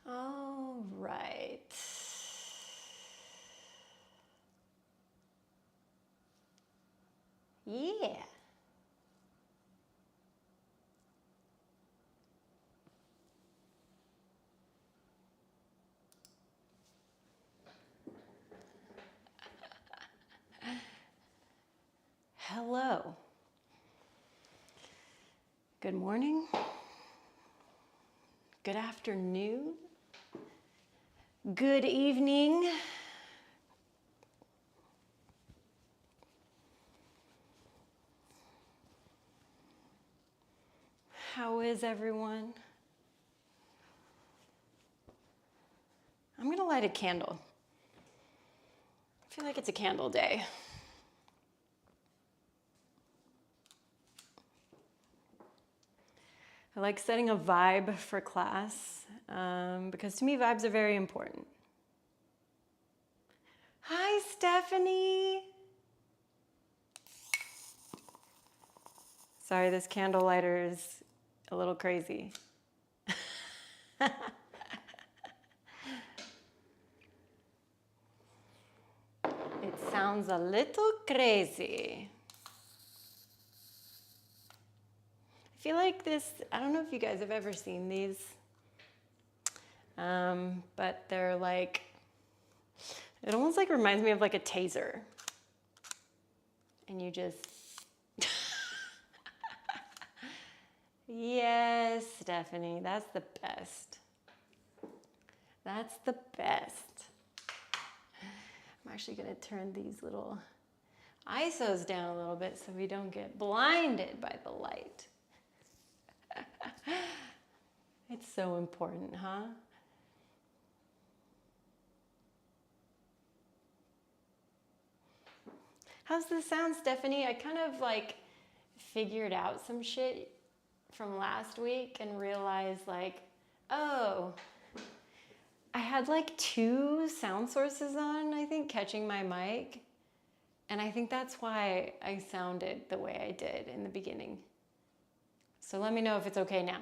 All right. Yeah. Hello. Good morning. Good afternoon. Good evening. How is everyone? I'm going to light a candle. I feel like it's a candle day. I like setting a vibe for class because to me vibes are very important. Hi, Stephanie. Sorry, this candle lighter is a little crazy. It sounds a little crazy. I feel like this, I don't know if you guys have ever seen these, but they're like, it almost like reminds me of like a taser. And you just, yes, Stephanie, that's the best. That's the best. I'm actually gonna turn these little ISOs down a little bit so we don't get blinded by the light. It's so important, huh? How's this sound, Stephanie? I kind of like figured out some shit from last week and realized like, oh, I had like 2 sound sources on, I think, catching my mic. And I think that's why I sounded the way I did in the beginning. So let me know if it's okay now.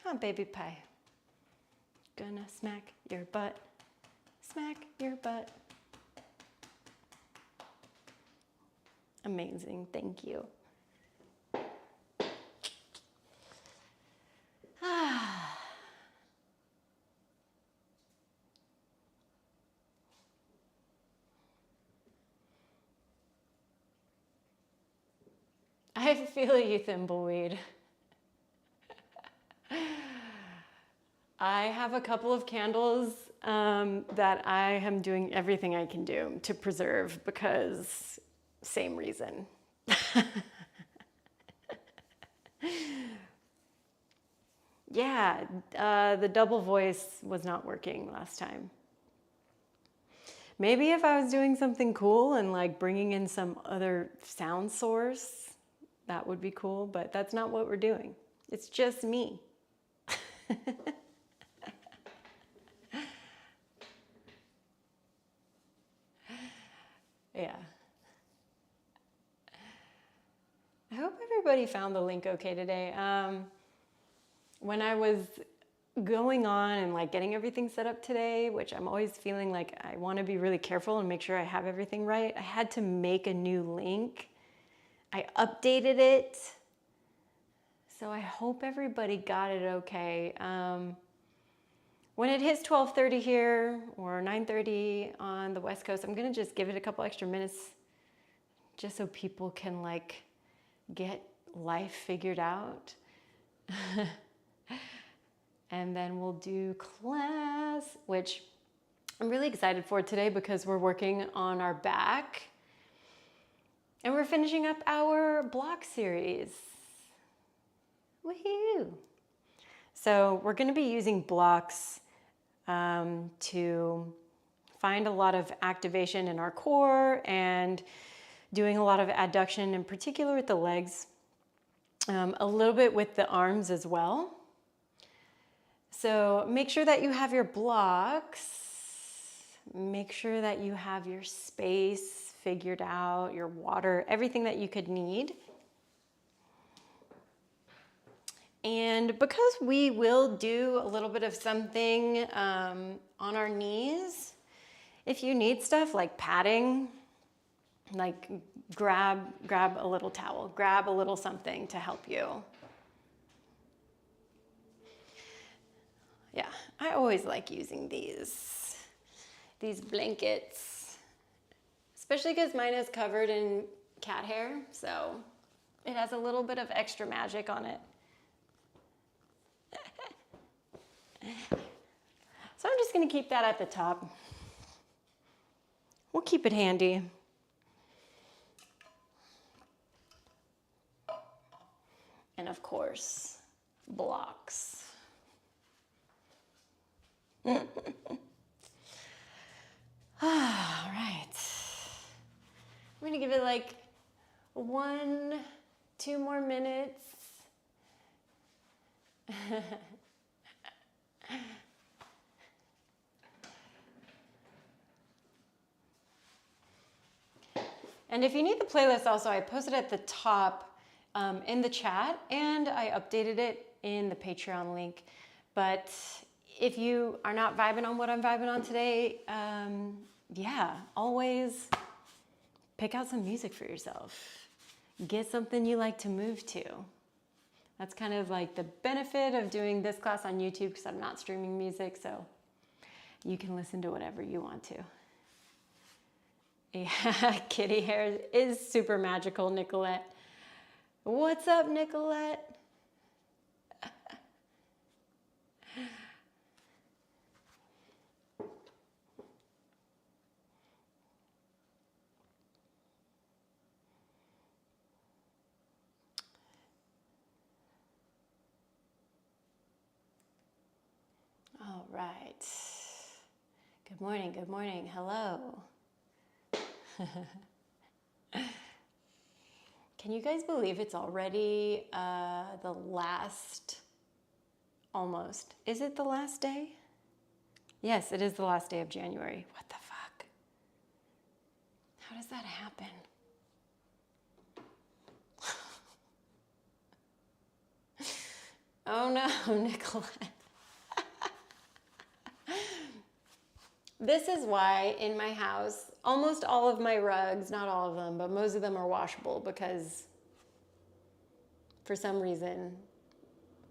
Huh, baby pie. Gonna smack your butt. Smack your butt. Amazing, thank you. I feel you, Thimbleweed. I have a couple of candles that I am doing everything I can do to preserve because same reason. Yeah, the double voice was not working last time. Maybe if I was doing something cool and like bringing in some other sound source, that would be cool, but that's not what we're doing. It's just me. Yeah. I hope everybody found the link okay today. When I was going on and like getting everything set up today, which I'm always feeling like I want to be really careful and make sure I have everything right, I had to make a new link. I updated it. So I hope everybody got it okay. When it hits 12:30 here or 9:30 on the West Coast, I'm gonna just give it a couple extra minutes just so people can like get life figured out. And then we'll do class, which I'm really excited for today because we're working on our back and we're finishing up our block series. Woohoo! So we're going to be using blocks to find a lot of activation in our core and doing a lot of adduction, in particular with the legs, a little bit with the arms as well. So make sure that you have your blocks, make sure that you have your space figured out, your water, everything that you could need. And because we will do a little bit of something on our knees, if you need stuff like padding, like grab a little towel, grab a little something to help you. Yeah, I always like using these blankets, especially because mine is covered in cat hair, so it has a little bit of extra magic on it. So I'm just gonna keep that at the top. We'll keep it handy. And of course, blocks. All right. I'm gonna give it like 1-2 more minutes. And if you need the playlist also, I posted at the top in the chat and I updated it in the Patreon link. But if you are not vibing on what I'm vibing on today, yeah, always pick out some music for yourself. Get something you like to move to. That's kind of like the benefit of doing this class on YouTube because I'm not streaming music, so you can listen to whatever you want to. Yeah, kitty hair is super magical, Nicolette. What's up, Nicolette? All right. Good morning, hello. Can you guys believe it's already the last, almost. Is it the last day? Yes, it is the last day of January. What the fuck? How does that happen? Oh no, Nicolette. This is why in my house, almost all of my rugs, not all of them, but most of them are washable because for some reason,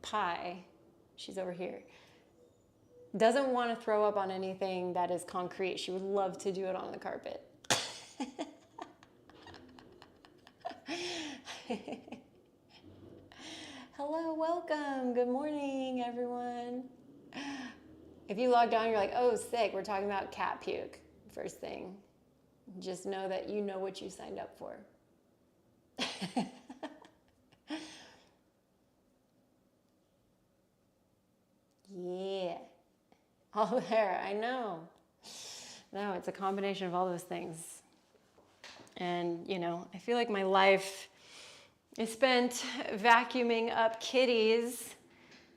Pi, she's over here, doesn't want to throw up on anything that is concrete. She would love to do it on the carpet. Hello, welcome. Good morning, everyone. If you logged on, you're like, oh, sick, we're talking about cat puke. First thing, just know that you know what you signed up for. Yeah. All there, I know. No, it's a combination of all those things. And, you know, I feel like my life is spent vacuuming up kitties.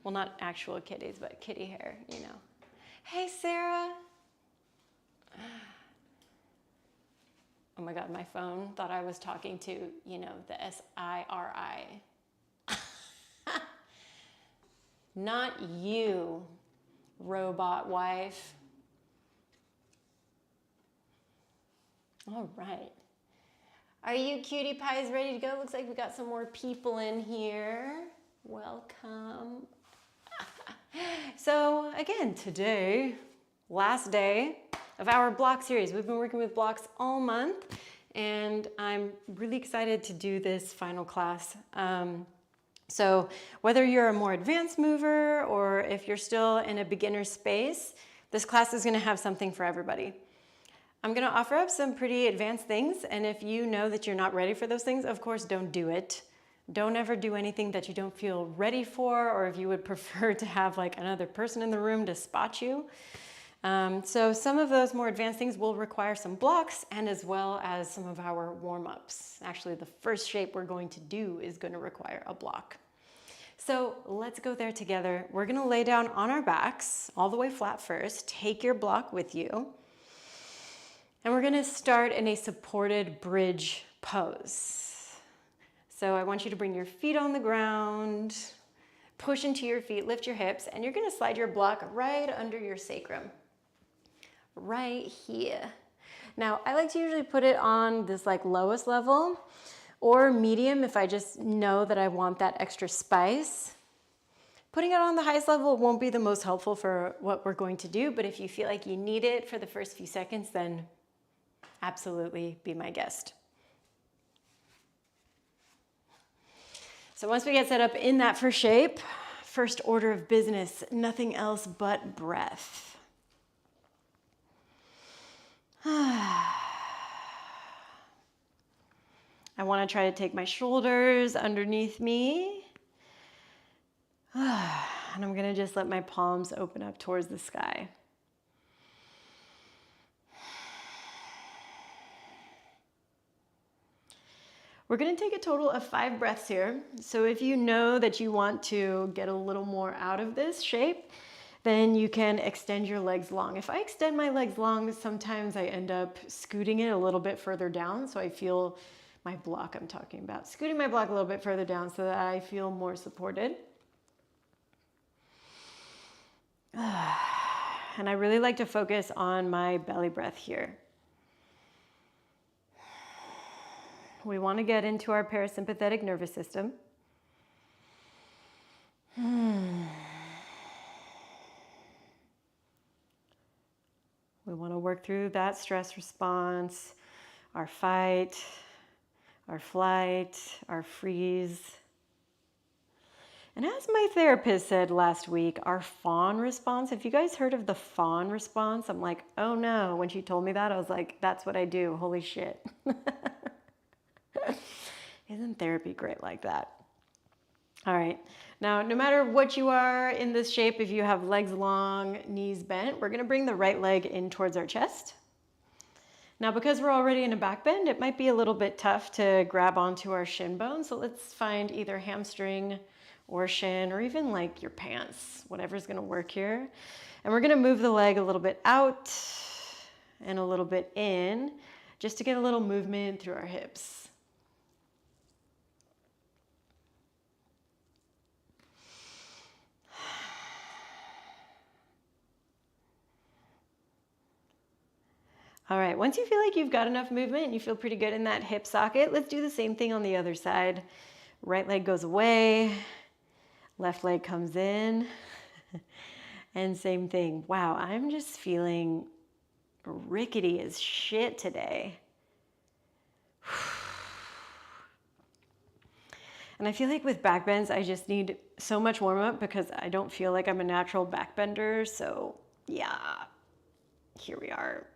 Well, not actual kitties, but kitty hair, you know. Hey, Sarah. Oh my God, my phone thought I was talking to, you know, the SIRI. Not you, robot wife. All right. Are you cutie pies ready to go? Looks like we got some more people in here. Welcome. So again, today, last day of our block series. We've been working with blocks all month, and I'm really excited to do this final class. So whether you're a more advanced mover or if you're still in a beginner space, this class is gonna have something for everybody. I'm gonna offer up some pretty advanced things, and if you know that you're not ready for those things, of course, don't do it. Don't ever do anything that you don't feel ready for, or if you would prefer to have like another person in the room to spot you. So some of those more advanced things will require some blocks, and as well as some of our warm-ups. Actually, the first shape we're going to do is going to require a block. So let's go there together. We're going to lay down on our backs, all the way flat first. Take your block with you. And we're going to start in a supported bridge pose. So I want you to bring your feet on the ground, push into your feet, lift your hips, and you're going to slide your block right under your sacrum. Right here. Now, I like to usually put it on this like lowest level or medium if I just know that I want that extra spice. Putting it on the highest level won't be the most helpful for what we're going to do, but if you feel like you need it for the first few seconds, then absolutely be my guest. So once we get set up in that first shape, first order of business, nothing else but breath. I want to try to take my shoulders underneath me. And I'm going to just let my palms open up towards the sky. We're going to take a total of 5 breaths here. So if you know that you want to get a little more out of this shape, then you can extend your legs long. If I extend my legs long, sometimes I end up scooting it a little bit further down. So I feel my block I'm talking about. Scooting my block a little bit further down so that I feel more supported. And I really like to focus on my belly breath here. We want to get into our parasympathetic nervous system. We want to work through that stress response, our fight, our flight, our freeze. And as my therapist said last week, our fawn response, if you guys heard of the fawn response, I'm like, oh no. When she told me that, I was like, that's what I do. Holy shit. Isn't therapy great like that? All right. Now, no matter what you are in this shape, if you have legs long, knees bent, we're going to bring the right leg in towards our chest. Now, because we're already in a back bend, it might be a little bit tough to grab onto our shin bone. So let's find either hamstring or shin, or even like your pants, whatever's going to work here. And we're going to move the leg a little bit out and a little bit in, just to get a little movement through our hips. All right, once you feel like you've got enough movement and you feel pretty good in that hip socket, let's do the same thing on the other side. Right leg goes away, left leg comes in, and same thing. Wow, I'm just feeling rickety as shit today. And I feel like with back bends, I just need so much warm up because I don't feel like I'm a natural back bender. So yeah, here we are.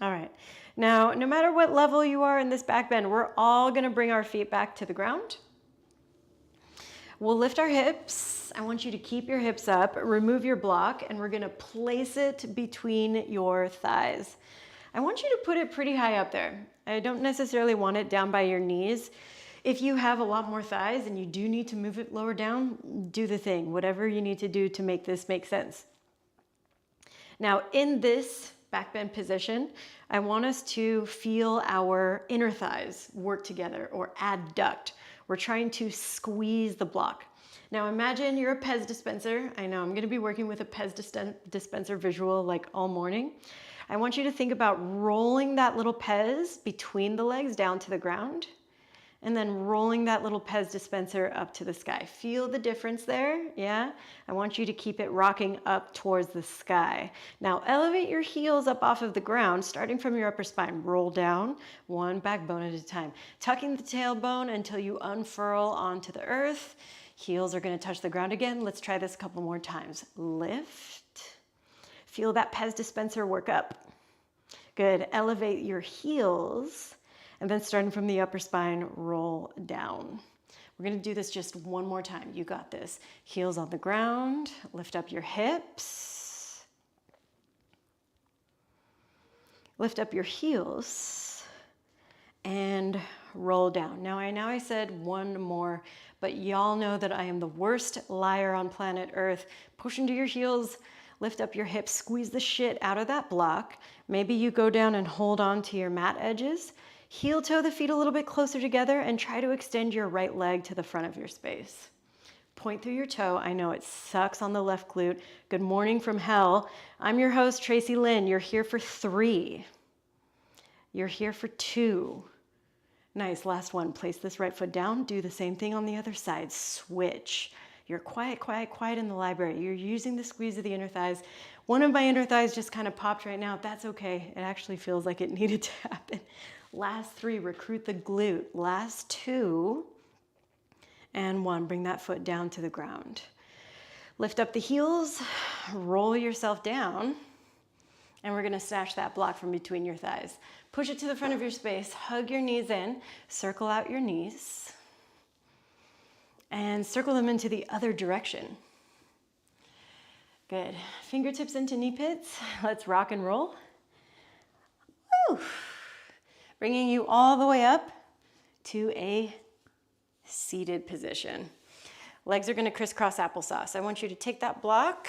All right. Now, no matter what level you are in this back bend, we're all gonna bring our feet back to the ground. We'll lift our hips. I want you to keep your hips up, remove your block, and we're gonna place it between your thighs. I want you to put it pretty high up there. I don't necessarily want it down by your knees. If you have a lot more thighs and you do need to move it lower down, do the thing, whatever you need to do to make this make sense. Now, in this back bend position, I want us to feel our inner thighs work together or adduct. We're trying to squeeze the block. Now imagine you're a Pez dispenser. I know I'm gonna be working with a Pez dispenser visual like all morning. I want you to think about rolling that little Pez between the legs down to the ground, and then rolling that little Pez dispenser up to the sky. Feel the difference there, yeah? I want you to keep it rocking up towards the sky. Now elevate your heels up off of the ground, starting from your upper spine. Roll down, one backbone at a time. Tucking the tailbone until you unfurl onto the earth. Heels are gonna touch the ground again. Let's try this a couple more times. Lift. Feel that Pez dispenser work up. Good, elevate your heels. And then starting from the upper spine, roll down. We're gonna do this just one more time. You got this. Heels on the ground, lift up your hips. Lift up your heels and roll down. Now I know I said one more, but y'all know that I am the worst liar on planet Earth. Push into your heels, lift up your hips, squeeze the shit out of that block. Maybe you go down and hold on to your mat edges. Heel toe the feet a little bit closer together and try to extend your right leg to the front of your space. Point through your toe. I know it sucks on the left glute. Good morning from hell. I'm your host, Tracy Lynn. You're here for 3. You're here for 2. Nice, last one. Place this right foot down. Do the same thing on the other side. Switch. You're quiet, quiet, quiet in the library. You're using the squeeze of the inner thighs. One of my inner thighs just kind of popped right now. That's okay. It actually feels like it needed to happen. Last 3, recruit the glute. Last 2, and 1, bring that foot down to the ground. Lift up the heels, roll yourself down, and we're gonna snatch that block from between your thighs. Push it to the front of your space, hug your knees in, circle out your knees, and circle them into the other direction. Good, fingertips into knee pits. Let's rock and roll. Woo! Bringing you all the way up to a seated position. Legs are gonna crisscross applesauce. I want you to take that block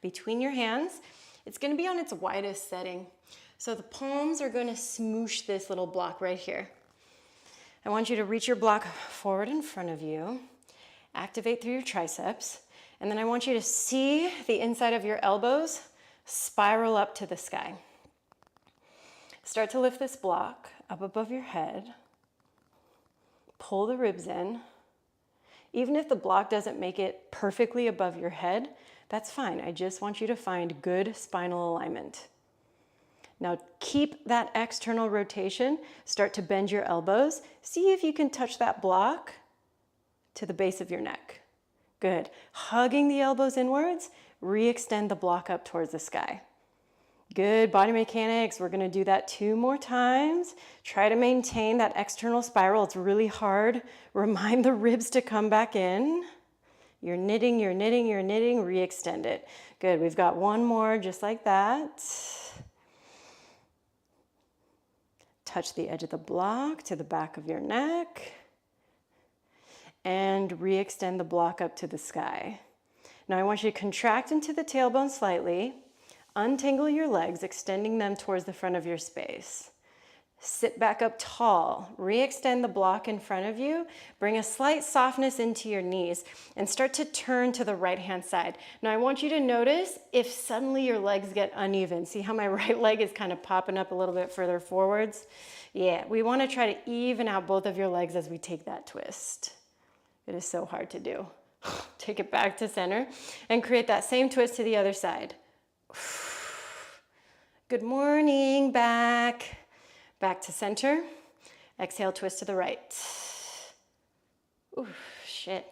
between your hands. It's gonna be on its widest setting. So the palms are gonna smoosh this little block right here. I want you to reach your block forward in front of you, activate through your triceps, and then I want you to see the inside of your elbows spiral up to the sky. Start to lift this block up above your head. Pull the ribs in. Even if the block doesn't make it perfectly above your head, that's fine. I just want you to find good spinal alignment. Now keep that external rotation. Start to bend your elbows. See if you can touch that block to the base of your neck. Good. Hugging the elbows inwards, re-extend the block up towards the sky. Good body mechanics. We're gonna do that 2 more times. Try to maintain that external spiral. It's really hard. Remind the ribs to come back in. You're knitting, you're knitting, you're knitting. Re-extend it. Good, we've got 1 more just like that. Touch the edge of the block to the back of your neck. And re-extend the block up to the sky. Now I want you to contract into the tailbone slightly. Untangle your legs, extending them towards the front of your space. Sit back up tall, re-extend the block in front of you, bring a slight softness into your knees, and start to turn to the right-hand side. Now I want you to notice if suddenly your legs get uneven. See how my right leg is kind of popping up a little bit further forwards? Yeah, we want to try to even out both of your legs as we take that twist. It is so hard to do. Take it back to center and create that same twist to the other side. Good morning, back to center. Exhale, twist to the right. Ooh, shit.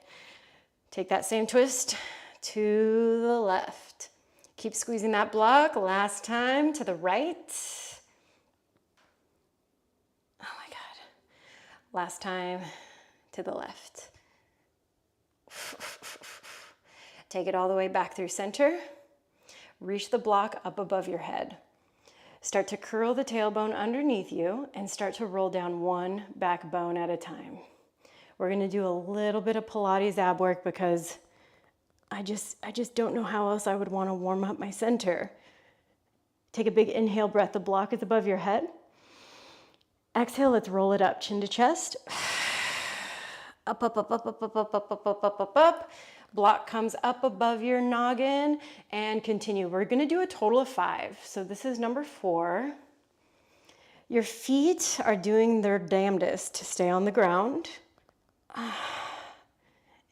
Take that same twist to the left. Keep squeezing that block. Last time to the right. Last time to the left. Take it all the way back through center. Reach the block up above your head. Start to curl the tailbone underneath you and start to roll down one backbone at a time. We're gonna do a little bit of Pilates ab work because I just don't know how else I would wanna warm up my center. Take a big inhale breath. The block is above your head. Exhale, let's roll it up, chin to chest. Up, up, up, up, up, up, up, up, up, up, up, up, up. Block comes up above your noggin and continue. We're gonna do a total of 5. So this is number 4. Your feet are doing their damnedest to stay on the ground.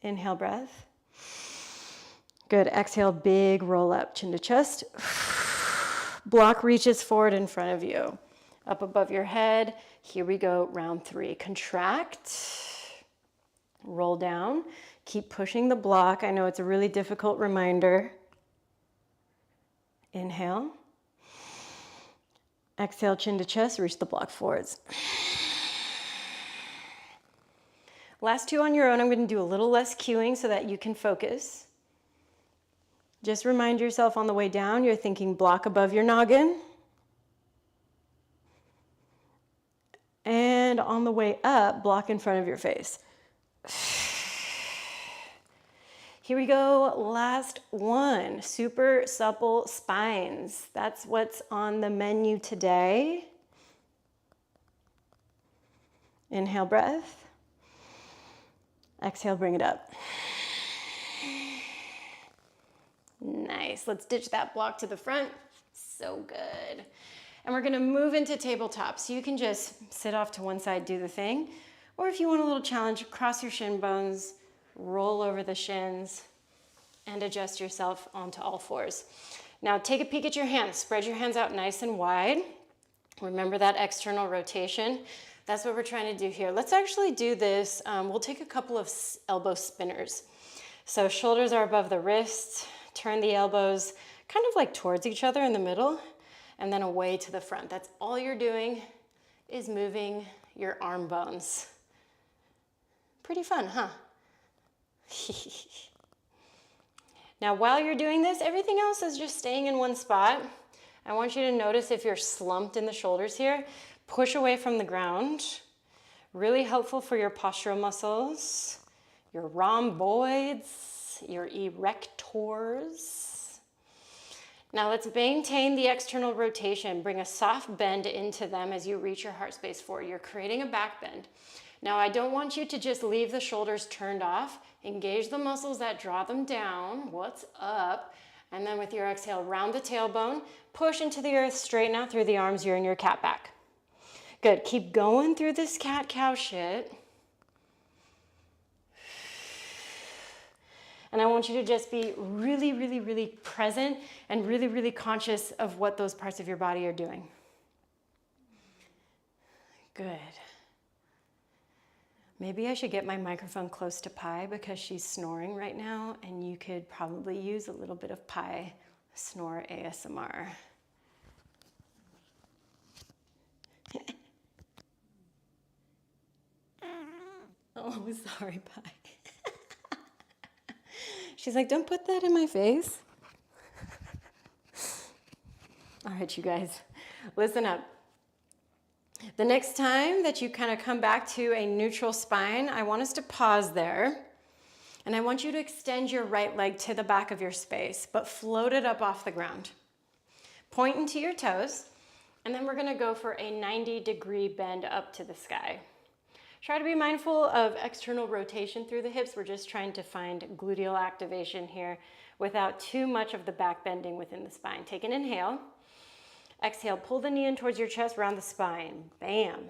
Inhale breath. Good, exhale, big roll up, chin to chest. Block reaches forward in front of you. Up above your head. Here we go, round 3. Contract, roll down. Keep pushing the block. I know it's a really difficult reminder. Inhale. Exhale, chin to chest, reach the block forwards. Last 2 on your own. I'm going to do a little less cueing so that you can focus. Just remind yourself on the way down, you're thinking block above your noggin. And on the way up, block in front of your face. Here we go, last one, super supple spines. That's what's on the menu today. Inhale, breath. Exhale, bring it up. Nice, let's ditch that block to the front. So good. And we're gonna move into tabletop. So you can just sit off to one side, do the thing. Or if you want a little challenge, cross your shin bones, roll over the shins, and adjust yourself onto all 4s. Now take a peek at your hands. Spread your hands out nice and wide. Remember that external rotation. That's what we're trying to do here. Let's actually do this. We'll take a couple of elbow spinners. So shoulders are above the wrists. Turn the elbows kind of like towards each other in the middle and then away to the front. That's all you're doing is moving your arm bones. Pretty fun, huh? Now, while you're doing this, everything else is just staying in one spot. I want you to notice if you're slumped in the shoulders here, push away from the ground. Really helpful for your postural muscles, your rhomboids, your erectors. Now let's maintain the external rotation. Bring a soft bend into them as you reach your heart space forward. You're creating a back bend. Now I don't want you to just leave the shoulders turned off. Engage the muscles that draw them down. What's up? And then with your exhale, round the tailbone, push into the earth, straighten out through the arms. You're in your cat back. Good, keep going through this cat-cow shit. And I want you to just be really, really, really present and really, really conscious of what those parts of your body are doing. Good. Maybe I should get my microphone close to Pi because she's snoring right now, and you could probably use a little bit of Pi snore ASMR. Oh, sorry, Pi. She's like, don't put that in my face. All right, you guys, listen up. The next time that you kind of come back to a neutral spine, I want us to pause there. And I want you to extend your right leg to the back of your space, but float it up off the ground. Point into your toes, and then we're gonna go for a 90-degree bend up to the sky. Try to be mindful of external rotation through the hips. We're just trying to find gluteal activation here without too much of the back bending within the spine. Take an inhale. Exhale, pull the knee in towards your chest, round the spine. Bam.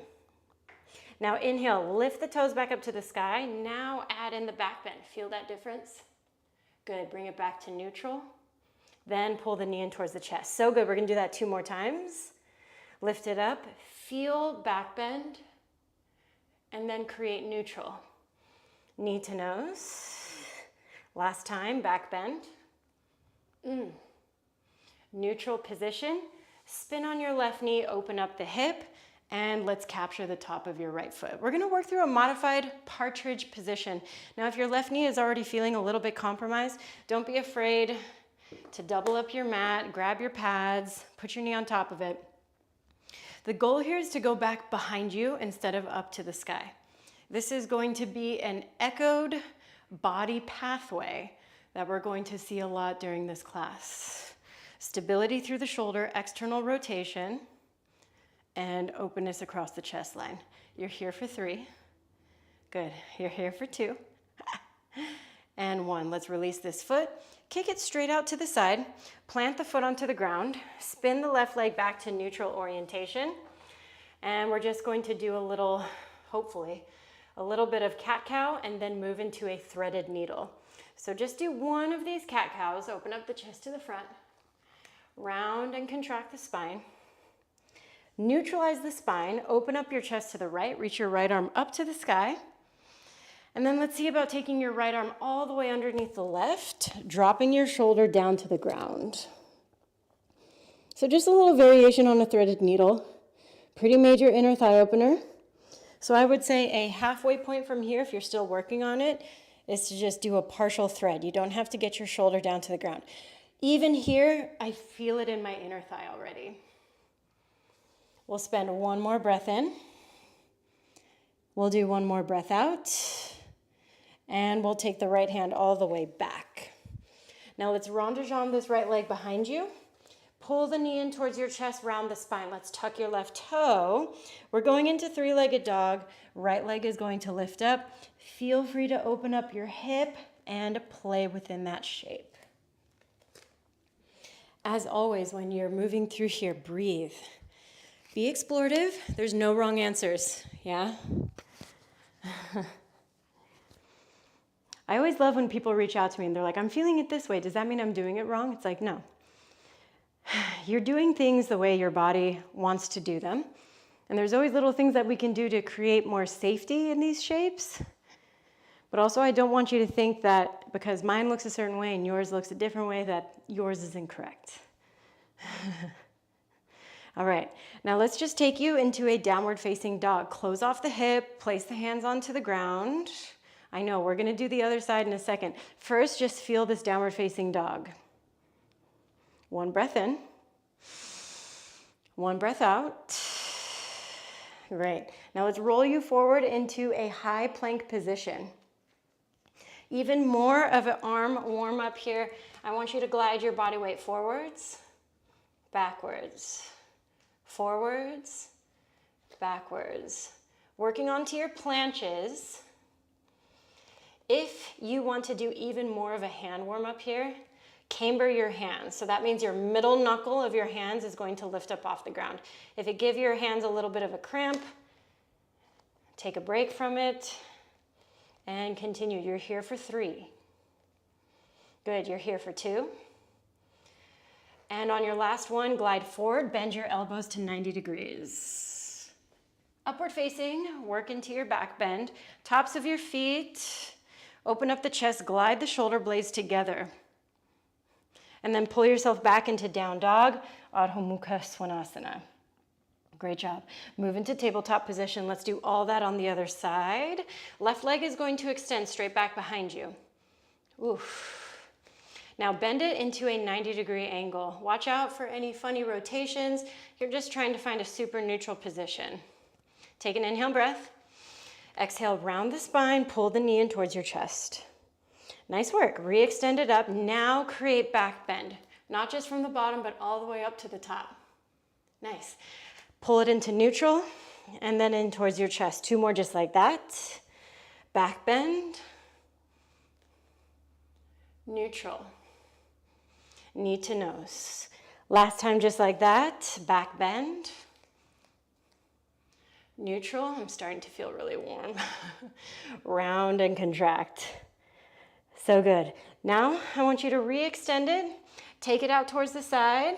Now inhale, lift the toes back up to the sky. Now add in the back bend. Feel that difference? Good, bring it back to neutral. Then pull the knee in towards the chest. So good, we're gonna do that 2 more times. Lift it up, feel back bend, and then create neutral. Knee to nose. Last time, back bend. Neutral position. Spin on your left knee, open up the hip, And let's capture the top of your right foot. We're gonna work through a modified partridge position. Now, if your left knee is already feeling a little bit compromised, don't be afraid to double up your mat, grab your pads, put your knee on top of it. The goal here is to go back behind you instead of up to the sky. This is going to be an echoed body pathway that we're going to see a lot during this class. Stability through the shoulder, external rotation, and openness across the chest line. You're here for 3. Good. You're here for 2. And 1. Let's release this foot. Kick it straight out to the side. Plant the foot onto the ground. Spin the left leg back to neutral orientation. And we're just going to do a little, hopefully, a little bit of cat-cow and then move into a threaded needle. So just do one of these cat-cows. Open up the chest to the front. Round and contract the spine. Neutralize the spine, open up your chest to the right, reach your right arm up to the sky. And then let's see about taking your right arm all the way underneath the left, dropping your shoulder down to the ground. So just a little variation on a threaded needle. Pretty major inner thigh opener. So I would say a halfway point from here, if you're still working on it, is to just do a partial thread. You don't have to get your shoulder down to the ground. Even here, I feel it in my inner thigh already. We'll spend one more breath in. We'll do one more breath out. And we'll take the right hand all the way back. Now let's rond de jambe this right leg behind you. Pull the knee in towards your chest, round the spine. Let's tuck your left toe. We're going into 3-legged dog. Right leg is going to lift up. Feel free to open up your hip and play within that shape. As always, when you're moving through here, breathe. Be explorative. There's no wrong answers, yeah? I always love when people reach out to me and they're like, I'm feeling it this way. Does that mean I'm doing it wrong? It's like, no. You're doing things the way your body wants to do them. And there's always little things that we can do to create more safety in these shapes. But also, I don't want you to think that because mine looks a certain way and yours looks a different way, that yours is incorrect. All right, now let's just take you into a downward facing dog. Close off the hip, place the hands onto the ground. I know, we're gonna do the other side in a second. First, just feel this downward facing dog. One breath in, one breath out. Great, now let's roll you forward into a high plank position. Even more of an arm warm up here. I want you to glide your body weight forwards, backwards, forwards, backwards. Working onto your planches. If you want to do even more of a hand warm up here, camber your hands. So that means your middle knuckle of your hands is going to lift up off the ground. If it gives your hands a little bit of a cramp, take a break from it and continue. You're here for 3. Good, you're here for 2. And on your last one, glide forward, bend your elbows to 90 degrees. Upward facing, work into your back bend. Tops of your feet, open up the chest, glide the shoulder blades together. And then pull yourself back into down dog, Ardha Mukha Svanasana. Great job. Move into tabletop position. Let's do all that on the other side. Left leg is going to extend straight back behind you. Oof. Now bend it into a 90-degree angle. Watch out for any funny rotations. You're just trying to find a super neutral position. Take an inhale breath. Exhale, round the spine, pull the knee in towards your chest. Nice work. Re-extend it up. Now create back bend. Not just from the bottom, but all the way up to the top. Nice. Pull it into neutral and then in towards your chest. 2 more just like that. Back bend. Neutral. Knee to nose. Last time just like that. Back bend. Neutral. I'm starting to feel really warm. Round and contract. So good. Now I want you to re-extend it. Take it out towards the side.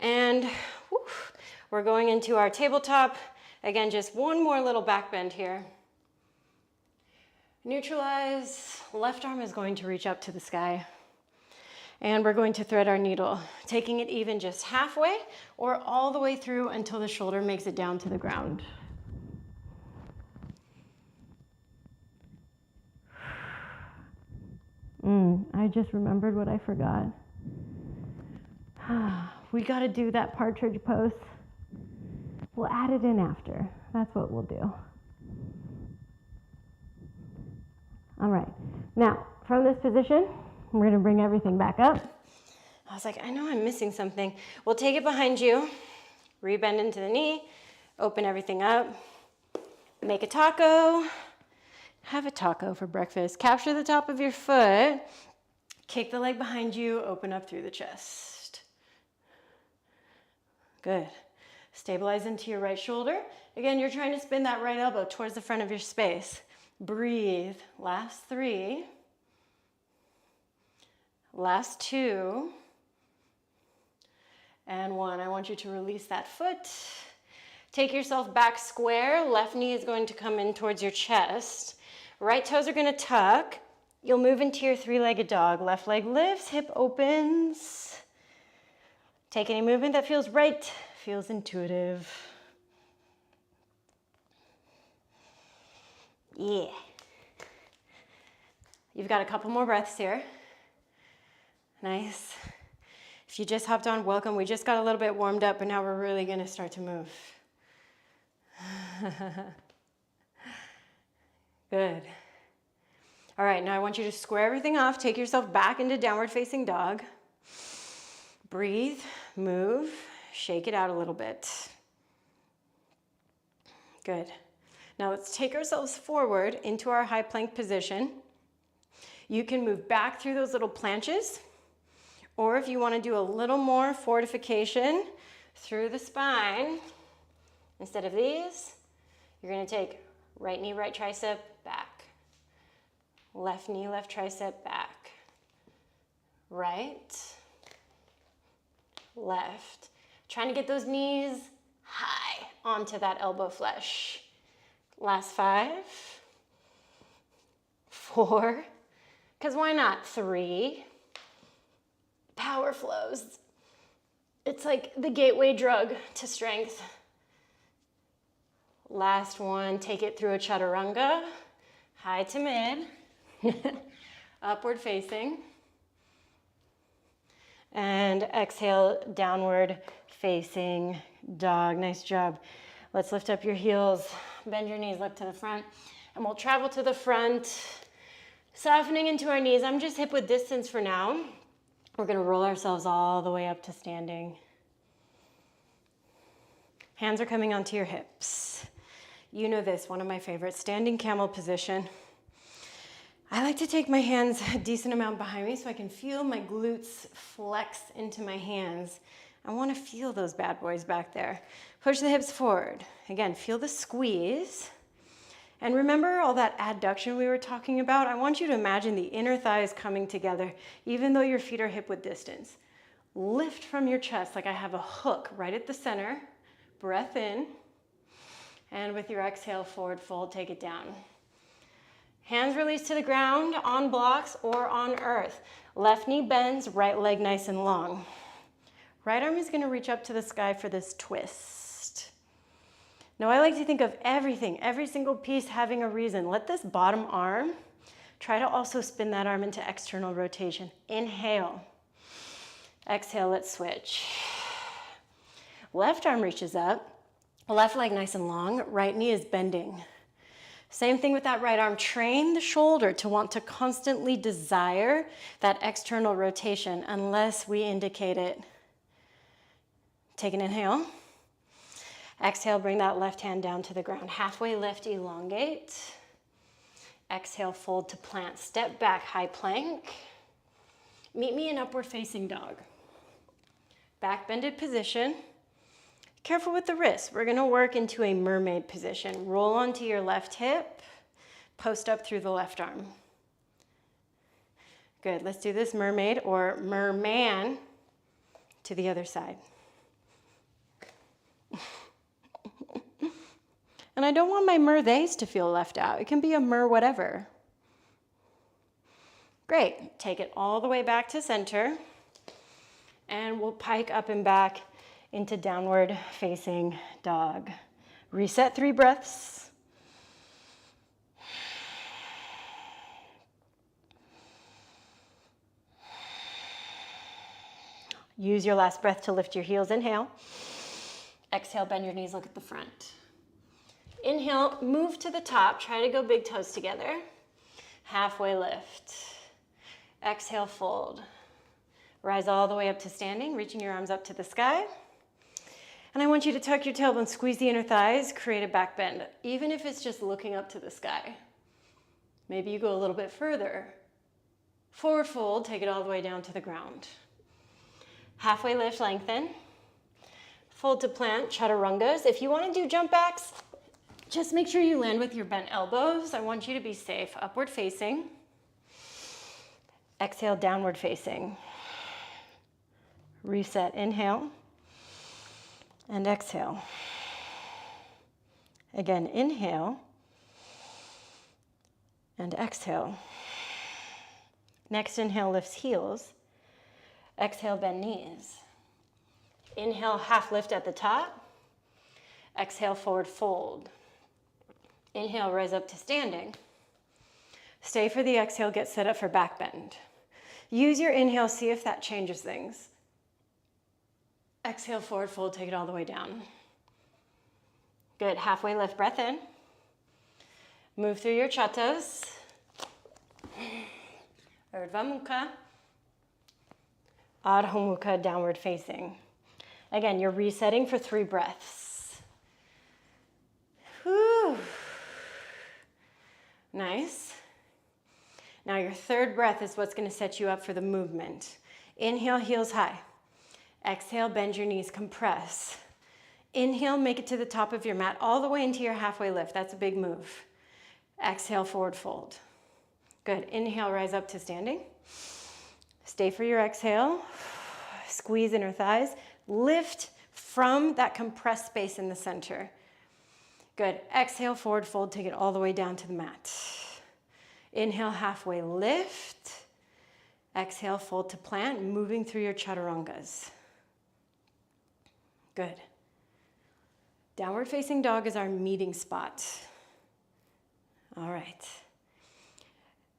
And we're going into our tabletop. Again, just one more little back bend here. Neutralize. Left arm is going to reach up to the sky. And we're going to thread our needle, taking it even just halfway or all the way through until the shoulder makes it down to the ground. I just remembered what I forgot. We got to do that partridge pose. We'll add it in after. That's what we'll do. All right. Now, from this position, we're going to bring everything back up. I was like, I know I'm missing something. We'll take it behind you, rebend into the knee, open everything up, make a taco, have a taco for breakfast. Capture the top of your foot, kick the leg behind you, open up through the chest. Good. Stabilize into your right shoulder. Again, you're trying to spin that right elbow towards the front of your space. Breathe. Last 3. Last 2. And 1. I want you to release that foot. Take yourself back square. Left knee is going to come in towards your chest. Right toes are going to tuck. You'll move into your 3-legged dog. Left leg lifts, hip opens. Take any movement that feels right, feels intuitive. Yeah. You've got a couple more breaths here. Nice. If you just hopped on, welcome. We just got a little bit warmed up, but now we're really going to start to move. Good. All right, now I want you to square everything off. Take yourself back into downward facing dog. Breathe, move, shake it out a little bit. Good. Now let's take ourselves forward into our high plank position. You can move back through those little planches, or if you want to do a little more fortification through the spine, instead of these, you're going to take right knee, right tricep, back. Left knee, left tricep, back. Right, left. Trying to get those knees high onto that elbow flesh. Last 5, 4, because why not? 3. Power flows. It's like the gateway drug to strength. Last 1, take it through a chaturanga, high to mid, upward facing. And exhale, downward facing dog. Nice job. Let's lift up your heels, bend your knees, look to the front, and we'll travel to the front, softening into our knees. I'm just hip width distance for now. We're gonna roll ourselves all the way up to standing. Hands are coming onto your hips. You know this, one of my favorites, standing camel position. I like to take my hands a decent amount behind me so I can feel my glutes flex into my hands. I want to feel those bad boys back there. Push the hips forward. Again, feel the squeeze. And remember all that adduction we were talking about? I want you to imagine the inner thighs coming together, even though your feet are hip width distance. Lift from your chest like I have a hook right at the center. Breath in. And with your exhale, forward fold, take it down. Hands release to the ground on blocks or on earth. Left knee bends, right leg nice and long. Right arm is going to reach up to the sky for this twist. Now I like to think of everything, every single piece having a reason. Let this bottom arm try to also spin that arm into external rotation. Inhale. Exhale, let's switch. Left arm reaches up, left leg nice and long, right knee is bending. Same thing with that right arm. Train the shoulder to want to constantly desire that external rotation unless we indicate it. Take an inhale. Exhale, bring that left hand down to the ground. Halfway lift, elongate. Exhale, fold to plant. Step back, high plank. Meet me in upward facing dog. Back bended position. Careful with the wrists. We're gonna work into a mermaid position. Roll onto your left hip, post up through the left arm. Good, let's do this mermaid or merman to the other side. And I don't want my mer-theys to feel left out. It can be a mer whatever. Great, take it all the way back to center. And we'll pike up and back into downward facing dog. Reset 3 breaths. Use your last breath to lift your heels. Inhale. Exhale, bend your knees, look at the front. Inhale, move to the top. Try to go big toes together. Halfway lift. Exhale, fold. Rise all the way up to standing, reaching your arms up to the sky. And I want you to tuck your tailbone, squeeze the inner thighs, create a back bend, even if it's just looking up to the sky. Maybe you go a little bit further. Forward fold, take it all the way down to the ground. Halfway lift, lengthen. Fold to plant, chaturangas. If you want to do jump backs, just make sure you land with your bent elbows. I want you to be safe. Upward facing. Exhale, downward facing. Reset, inhale. And exhale. Again, inhale. And exhale. Next inhale lifts heels. Exhale, bend knees. Inhale, half lift at the top. Exhale, forward fold. Inhale, rise up to standing. Stay for the exhale, get set up for back bend. Use your inhale, see if that changes things. Exhale, forward fold, take it all the way down. Good, halfway lift, breath in. Move through your chatas. Urdhva Mukha. Adho Mukha, downward facing. Again, you're resetting for 3 breaths. Whew. Nice. Now your 3rd breath is what's going to set you up for the movement. Inhale, heels high. Exhale, bend your knees, compress. Inhale, make it to the top of your mat, all the way into your halfway lift. That's a big move. Exhale, forward fold. Good. Inhale, rise up to standing. Stay for your exhale. Squeeze inner thighs. Lift from that compressed space in the center. Good. Exhale, forward fold. Take it all the way down to the mat. Inhale, halfway lift. Exhale, fold to plant, moving through your chaturangas. Good. Downward facing dog is our meeting spot. All right.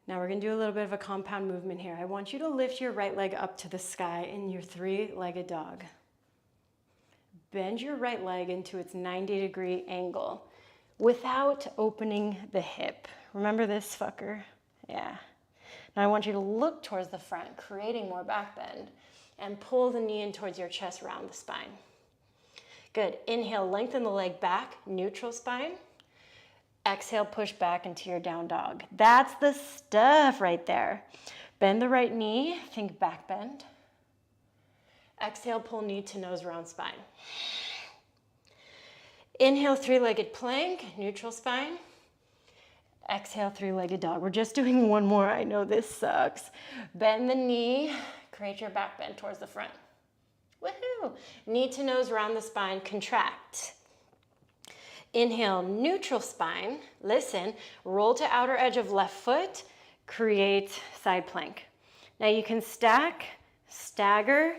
Now we're going to do a little bit of a compound movement here. I want you to lift your right leg up to the sky in your 3-legged dog. Bend your right leg into its 90-degree angle without opening the hip. Remember this, fucker? Yeah. Now I want you to look towards the front, creating more back bend, and pull the knee in towards your chest, round the spine. Good. Inhale, lengthen the leg back, neutral spine. Exhale, push back into your down dog. That's the stuff right there. Bend the right knee, think back bend. Exhale, pull knee to nose, round spine. Inhale, 3-legged plank, neutral spine. Exhale, 3-legged dog. We're just doing one more. I know this sucks. Bend the knee, create your back bend towards the front. Woohoo! Knee to nose, round the spine, contract. Inhale, neutral spine. Listen, roll to outer edge of left foot, create side plank. Now you can stack, stagger,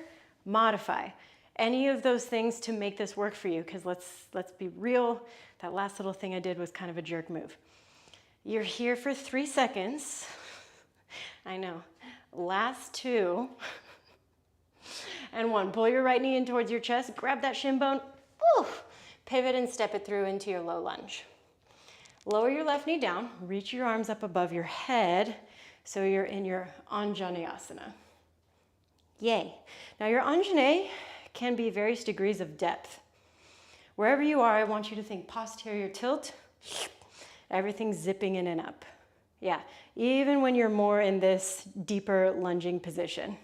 modify. Any of those things to make this work for you, because let's be real, that last little thing I did was kind of a jerk move. You're here for 3 seconds. I know. Last 2. And 1. Pull your right knee in towards your chest. Grab that shin bone. Woo! Pivot and step it through into your low lunge. Lower your left knee down. Reach your arms up above your head so you're in your Anjaneyasana. Yay. Now your Anjane can be various degrees of depth. Wherever you are, I want you to think posterior tilt. Everything zipping in and up. Yeah, even when you're more in this deeper lunging position.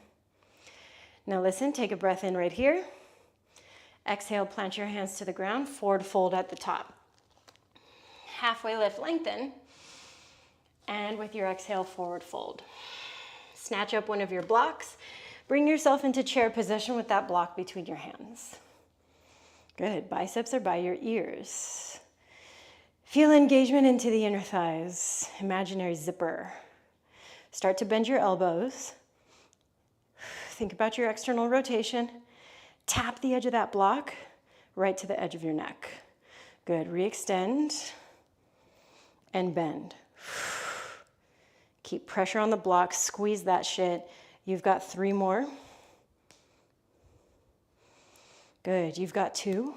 Now listen, take a breath in right here. Exhale, plant your hands to the ground, forward fold at the top. Halfway lift, lengthen. And with your exhale, forward fold. Snatch up one of your blocks. Bring yourself into chair position with that block between your hands. Good, biceps are by your ears. Feel engagement into the inner thighs, imaginary zipper. Start to bend your elbows. Think about your external rotation. Tap the edge of that block right to the edge of your neck. Good, re-extend and bend. Keep pressure on the block, squeeze that shit. You've got 3 more. Good, you've got 2.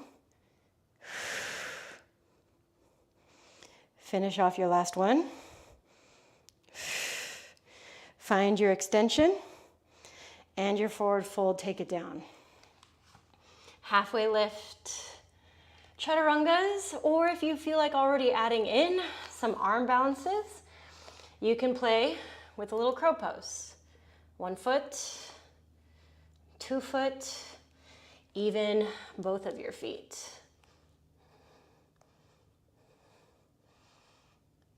Finish off your last one. Find your extension and your forward fold, take it down. Halfway lift, chaturangas, or if you feel like already adding in some arm balances, you can play with a little crow pose. 1 foot, 2 foot, even both of your feet.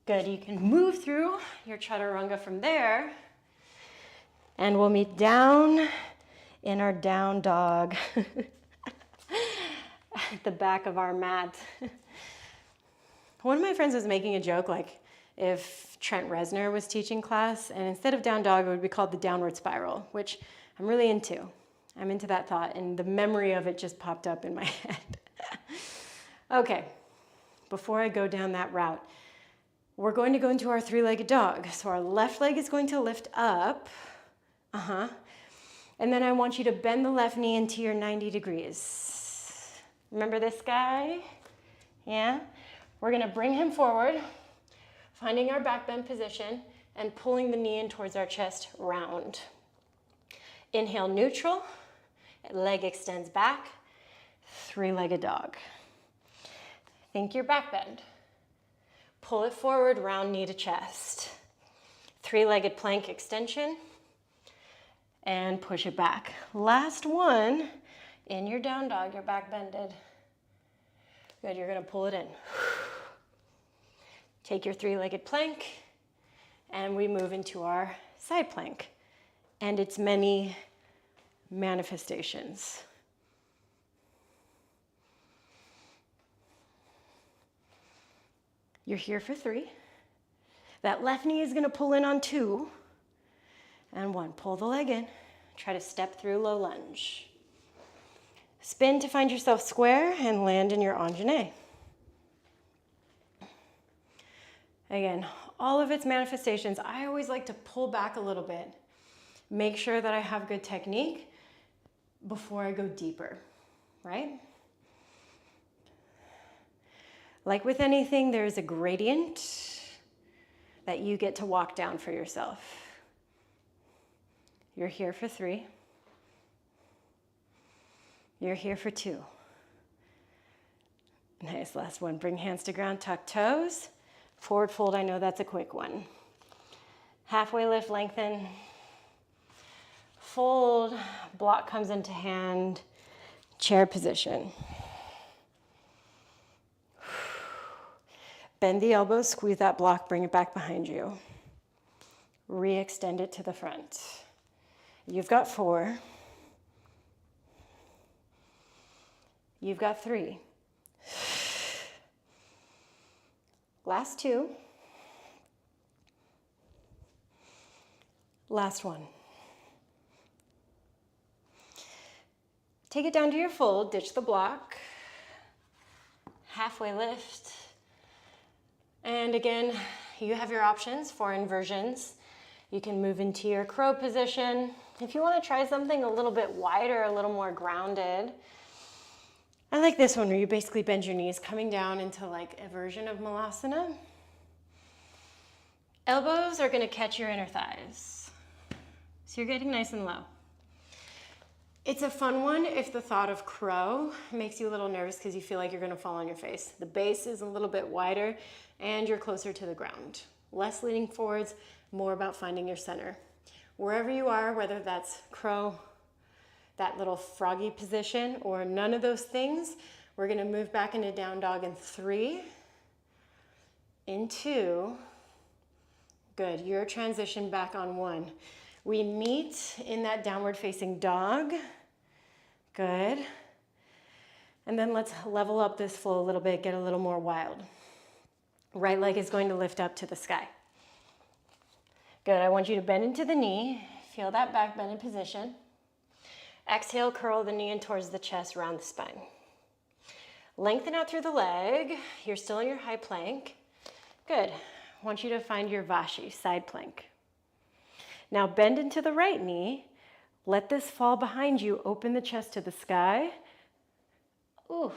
Good, you can move through your chaturanga from there, and we'll meet down in our down dog at the back of our mat. One of my friends was making a joke, like if Trent Reznor was teaching class, and instead of down dog, it would be called the downward spiral, which I'm really into. I'm into that thought, and the memory of it just popped up in my head. Okay, before I go down that route, we're going to go into our 3-legged dog. So our left leg is going to lift up. And then I want you to bend the left knee into your 90 degrees. Remember this guy? Yeah? We're gonna bring him forward, finding our back bend position and pulling the knee in towards our chest, round. Inhale, neutral. Leg extends back. 3-legged dog. Think your back bend. Pull it forward, round knee to chest. 3-legged plank extension. And push it back. Last one, in your down dog, your back bended. Good, you're gonna pull it in. Take your 3-legged plank, and we move into our side plank. And its many manifestations. You're here for 3. That left knee is gonna pull in on 2. And 1, pull the leg in. Try to step through low lunge. Spin to find yourself square and land in your Anjane. Again, all of its manifestations, I always like to pull back a little bit. Make sure that I have good technique before I go deeper, right? Like with anything, there's a gradient that you get to walk down for yourself. You're here for 3. You're here for 2. Nice, last one. Bring hands to ground, tuck toes. Forward fold, I know that's a quick one. Halfway lift, lengthen. Fold, block comes into hand, chair position. Bend the elbows, squeeze that block, bring it back behind you. Re-extend it to the front. You've got 4. You've got 3. Last 2. Last 1. Take it down to your fold, ditch the block. Halfway lift. And again, you have your options for inversions. You can move into your crow position. If you want to try something a little bit wider, a little more grounded, I like this one where you basically bend your knees, coming down into like a version of Malasana. Elbows are going to catch your inner thighs. So you're getting nice and low. It's a fun one if the thought of crow makes you a little nervous because you feel like you're going to fall on your face. The base is a little bit wider and you're closer to the ground. Less leaning forwards, more about finding your center. Wherever you are, whether that's crow, that little froggy position, or none of those things, we're gonna move back into down dog in 3, in 2, good, your transition back on 1. We meet in that downward facing dog, good. And then let's level up this flow a little bit, get a little more wild. Right leg is going to lift up to the sky. Good, I want you to bend into the knee. Feel that back bend in position. Exhale, curl the knee in towards the chest, round the spine. Lengthen out through the leg. You're still in your high plank. Good. I want you to find your Vashi, side plank. Now bend into the right knee. Let this fall behind you. Open the chest to the sky. Ooh.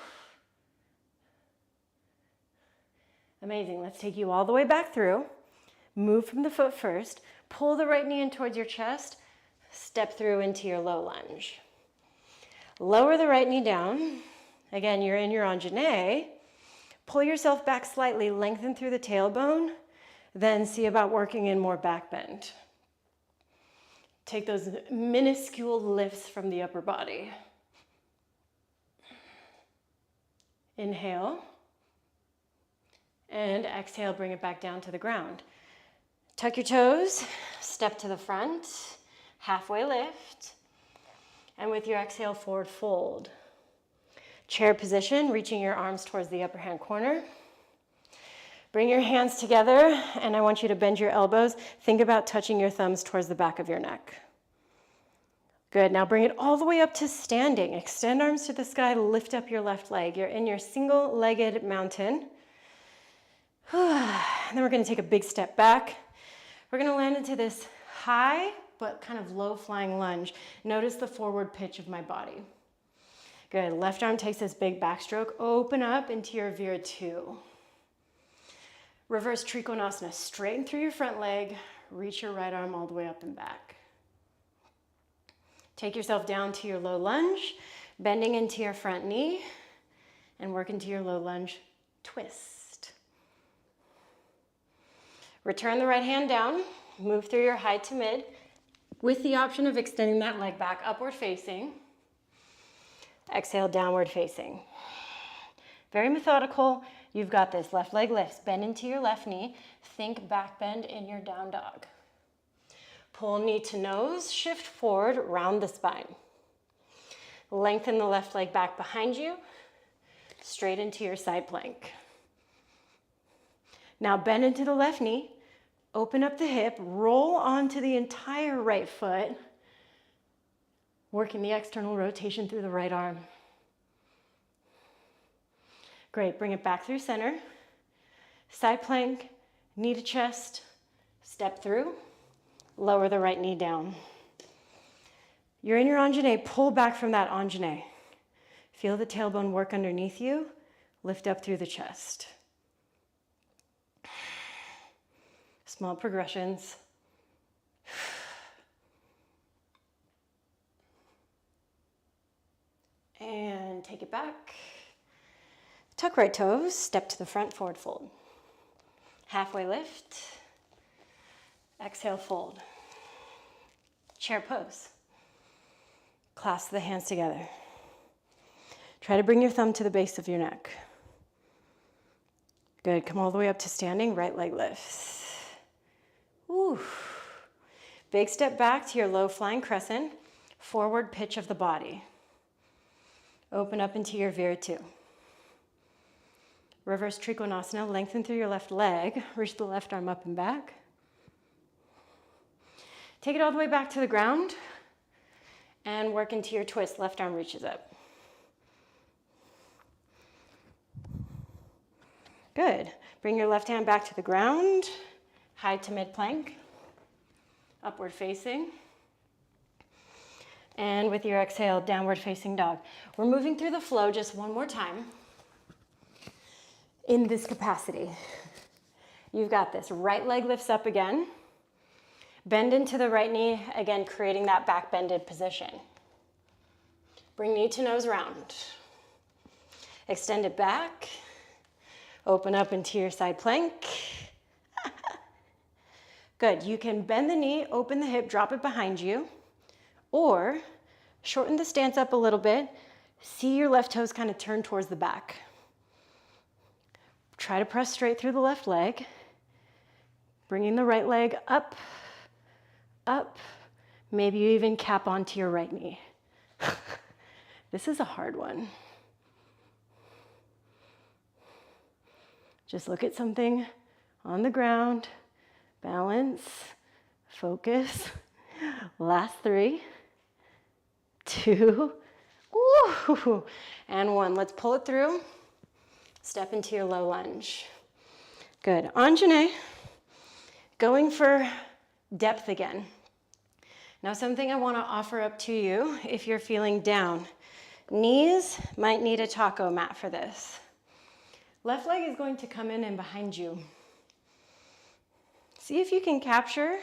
Amazing. Let's take you all the way back through. Move from the foot first. Pull the right knee in towards your chest. Step through into your low lunge. Lower the right knee down. Again, you're in your Anjane. Pull yourself back slightly, lengthen through the tailbone, then see about working in more back bend. Take those minuscule lifts from the upper body. Inhale. And exhale, bring it back down to the ground. Tuck your toes, step to the front, halfway lift, and with your exhale, forward fold. Chair position, reaching your arms towards the upper hand corner. Bring your hands together, and I want you to bend your elbows. Think about touching your thumbs towards the back of your neck. Good, now bring it all the way up to standing. Extend arms to the sky, lift up your left leg. You're in your single-legged mountain. And then we're gonna take a big step back. We're gonna land into this high, but kind of low flying lunge. Notice the forward pitch of my body. Good, left arm takes this big backstroke. Open up into your Vira 2. Reverse Trikonasana, straighten through your front leg. Reach your right arm all the way up and back. Take yourself down to your low lunge, bending into your front knee, and work into your low lunge twist. Return the right hand down, move through your high to mid, with the option of extending that leg back, upward facing. Exhale, downward facing. Very methodical. You've got this. Left leg lifts. Bend into your left knee. Think back bend in your down dog. Pull knee to nose. Shift forward. Round the spine. Lengthen the left leg back behind you. Straight into your side plank. Now bend into the left knee. Open up the hip. Roll onto the entire right foot. Working the external rotation through the right arm. Great, bring it back through center. Side plank, knee to chest, step through, lower the right knee down. You're in your Anjane, pull back from that Anjane. Feel the tailbone work underneath you, lift up through the chest. Small progressions. And take it back. Tuck right toes, step to the front, forward fold. Halfway lift. Exhale, fold. Chair pose. Clasp the hands together. Try to bring your thumb to the base of your neck. Good, come all the way up to standing, right leg lifts. Ooh. Big step back to your low flying crescent, forward pitch of the body. Open up into your Vira 2. Reverse Trikonasana, lengthen through your left leg, reach the left arm up and back. Take it all the way back to the ground and work into your twist, left arm reaches up. Good, bring your left hand back to the ground, high to mid plank, upward facing. And with your exhale, downward facing dog. We're moving through the flow just one more time in this capacity. You've got this. Right leg lifts up again. Bend into the right knee, again, creating that back bended position. Bring knee to nose round. Extend it back. Open up into your side plank. Good. You can bend the knee, open the hip, drop it behind you. Or shorten the stance up a little bit. See your left toes kind of turn towards the back. Try to press straight through the left leg. Bringing the right leg up, up. Maybe you even cap onto your right knee. This is a hard one. Just look at something on the ground. Balance, focus. Last 3, 2, woo, and 1. Let's pull it through. Step into your low lunge. Good. Anjane, going for depth again. Now, something I want to offer up to you if you're feeling down. Knees might need a taco mat for this. Left leg is going to come in and behind you. See if you can capture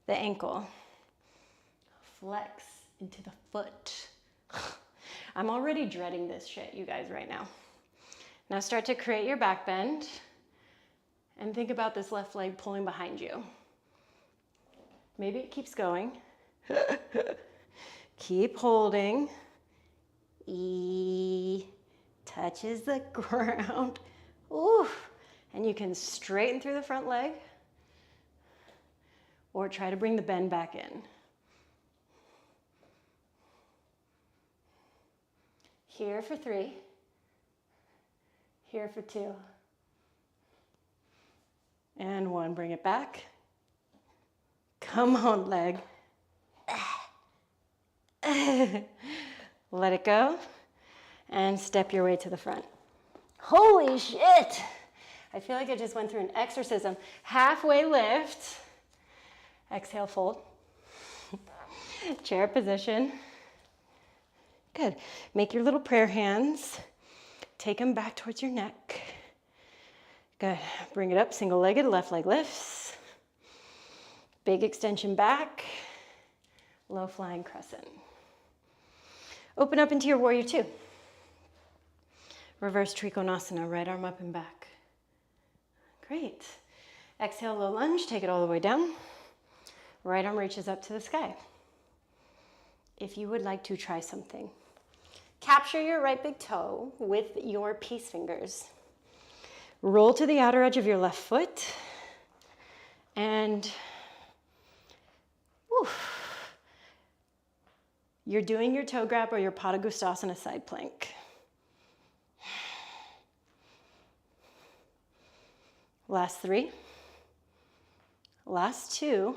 the ankle. Flex into the foot. I'm already dreading this shit, you guys, right now. Now start to create your back bend and think about this left leg pulling behind you. Maybe it keeps going. Keep holding. E touches the ground. Ooh. And you can straighten through the front leg or try to bring the bend back in. Here for 3. Here for 2. And 1, bring it back. Come on, leg. Let it go. And step your way to the front. Holy shit! I feel like I just went through an exorcism. Halfway lift. Exhale, fold. Chair position. Good. Make your little prayer hands. Take them back towards your neck. Good. Bring it up, single-legged, left leg lifts. Big extension back. Low flying crescent. Open up into your warrior 2. Reverse Trikonasana, right arm up and back. Great. Exhale, low lunge, take it all the way down. Right arm reaches up to the sky. If you would like to try something, capture your right big toe with your peace fingers. Roll to the outer edge of your left foot and you're doing your toe grab or your Padangusthasana side plank. Last 3. Last 2.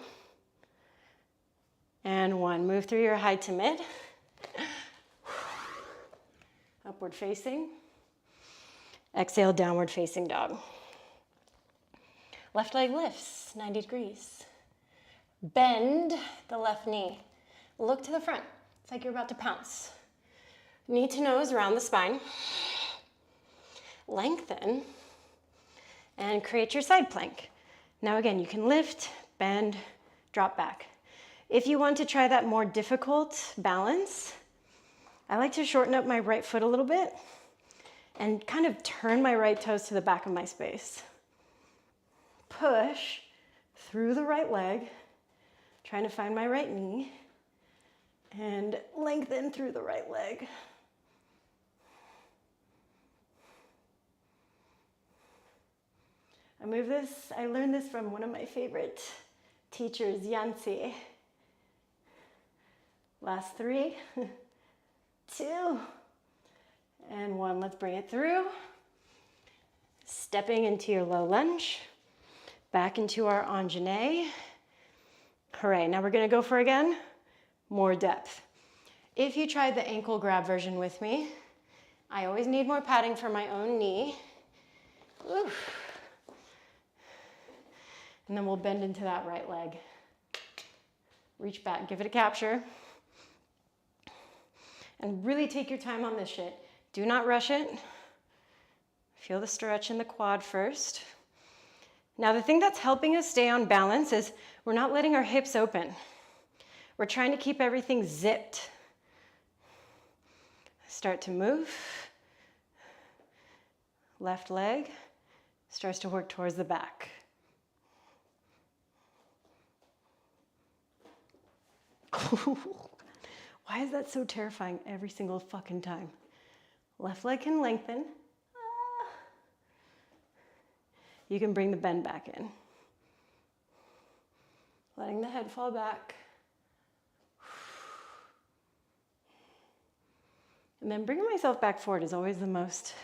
And 1. Move through your high to mid. Upward facing. Exhale, downward facing dog. Left leg lifts 90 degrees. Bend the left knee. Look to the front. It's like you're about to pounce. Knee to nose around the spine. Lengthen. And create your side plank. Now again, you can lift, bend, drop back. If you want to try that more difficult balance, I like to shorten up my right foot a little bit and kind of turn my right toes to the back of my space. Push through the right leg, trying to find my right knee, and lengthen through the right leg. I learned this from one of my favorite teachers, Yancy. Last 3, 2, and 1. Let's bring it through. Stepping into your low lunge. Back into our Anjane. Hooray. Now we're going to go for, again, more depth. If you tried the ankle grab version with me, I always need more padding for my own knee. Oof. And then we'll bend into that right leg. Reach back, give it a capture. And really take your time on this shit. Do not rush it. Feel the stretch in the quad first. Now the thing that's helping us stay on balance is we're not letting our hips open. We're trying to keep everything zipped. Start to move. Left leg starts to work towards the back. Why is that so terrifying every single fucking time? Left leg can lengthen. You can bring the bend back in. Letting the head fall back. And then bringing myself back forward is always the most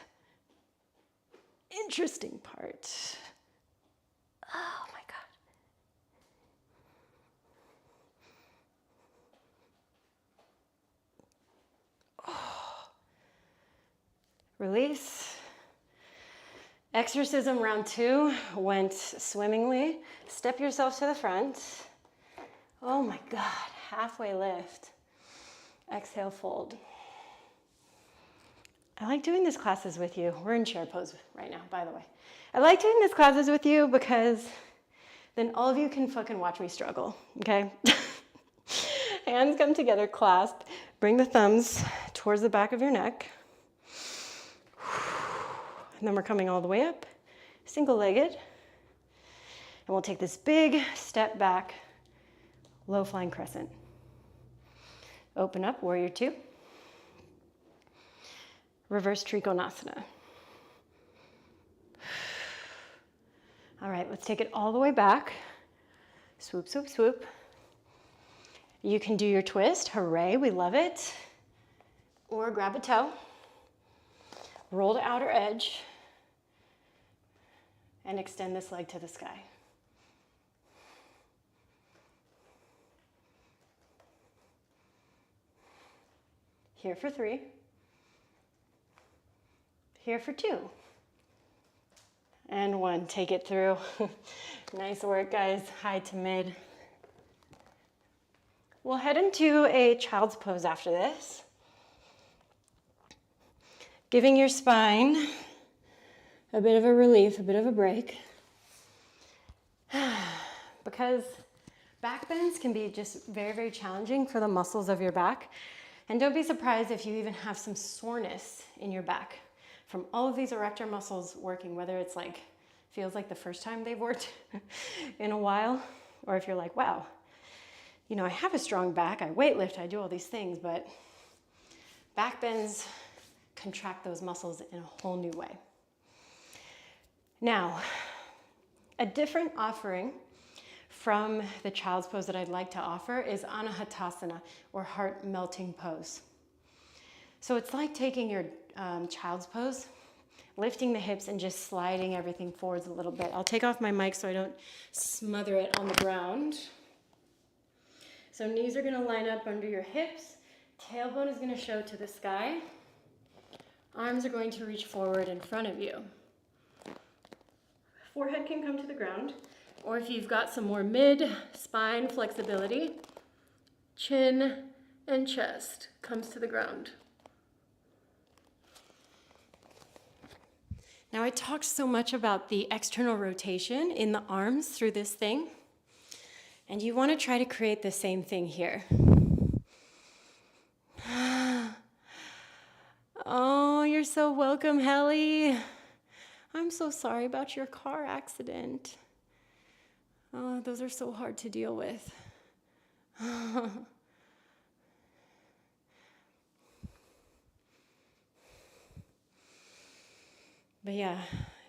interesting part. Oh my God. Release. Exorcism round 2 went swimmingly. Step yourself to the front. Oh my God, halfway lift. Exhale, fold. I like doing these classes with you. We're in chair pose right now, by the way. I like doing these classes with you because then all of you can fucking watch me struggle, okay? Hands come together, clasp. Bring the thumbs towards the back of your neck. And then we're coming all the way up, single-legged. And we'll take this big step back, low flying crescent. Open up, warrior 2. Reverse Trikonasana. All right, let's take it all the way back. Swoop, swoop, swoop. You can do your twist. Hooray, we love it. Or grab a toe. Roll to outer edge. And extend this leg to the sky. Here for 3. Here for 2. And 1, take it through. Nice work, guys, high to mid. We'll head into a child's pose after this. Giving your spine a bit of a relief, a bit of a break. Because back bends can be just very, very challenging for the muscles of your back. And don't be surprised if you even have some soreness in your back from all of these erector muscles working, whether it's like, feels like the first time they've worked in a while, or if you're like, wow, you know, I have a strong back, I weightlift, I do all these things, but back bends contract those muscles in a whole new way. Now, a different offering from the child's pose that I'd like to offer is Anahatasana, or heart melting pose. So it's like taking your child's pose, lifting the hips and just sliding everything forwards a little bit. I'll take off my mic so I don't smother it on the ground. So knees are gonna line up under your hips, tailbone is gonna show to the sky, arms are going to reach forward in front of you. Forehead can come to the ground, or if you've got some more mid-spine flexibility, chin and chest comes to the ground. Now I talked so much about the external rotation in the arms through this thing, and you want to try to create the same thing here. Oh, you're so welcome, Helly. I'm so sorry about your car accident. Oh, those are so hard to deal with. But yeah,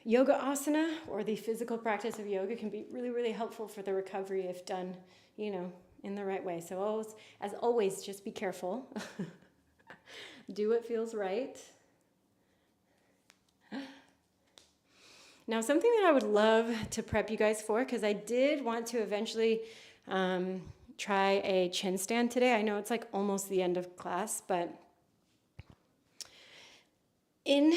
yoga asana, or the physical practice of yoga, can be really, really helpful for the recovery if done, you know, in the right way. So always, as always, just be careful. Do what feels right. Now, something that I would love to prep you guys for, because I did want to eventually try a chin stand today. I know it's like almost the end of class, but in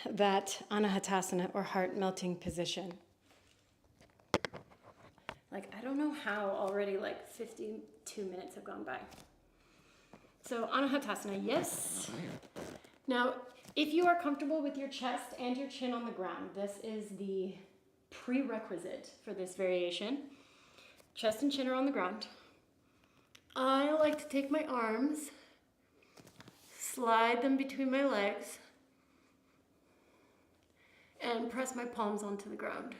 that Anahatasana, or heart melting position, like, I don't know how already like 52 minutes have gone by. So Anahatasana, yes. Now, if you are comfortable with your chest and your chin on the ground, this is the prerequisite for this variation. Chest and chin are on the ground. I like to take my arms, slide them between my legs, and press my palms onto the ground.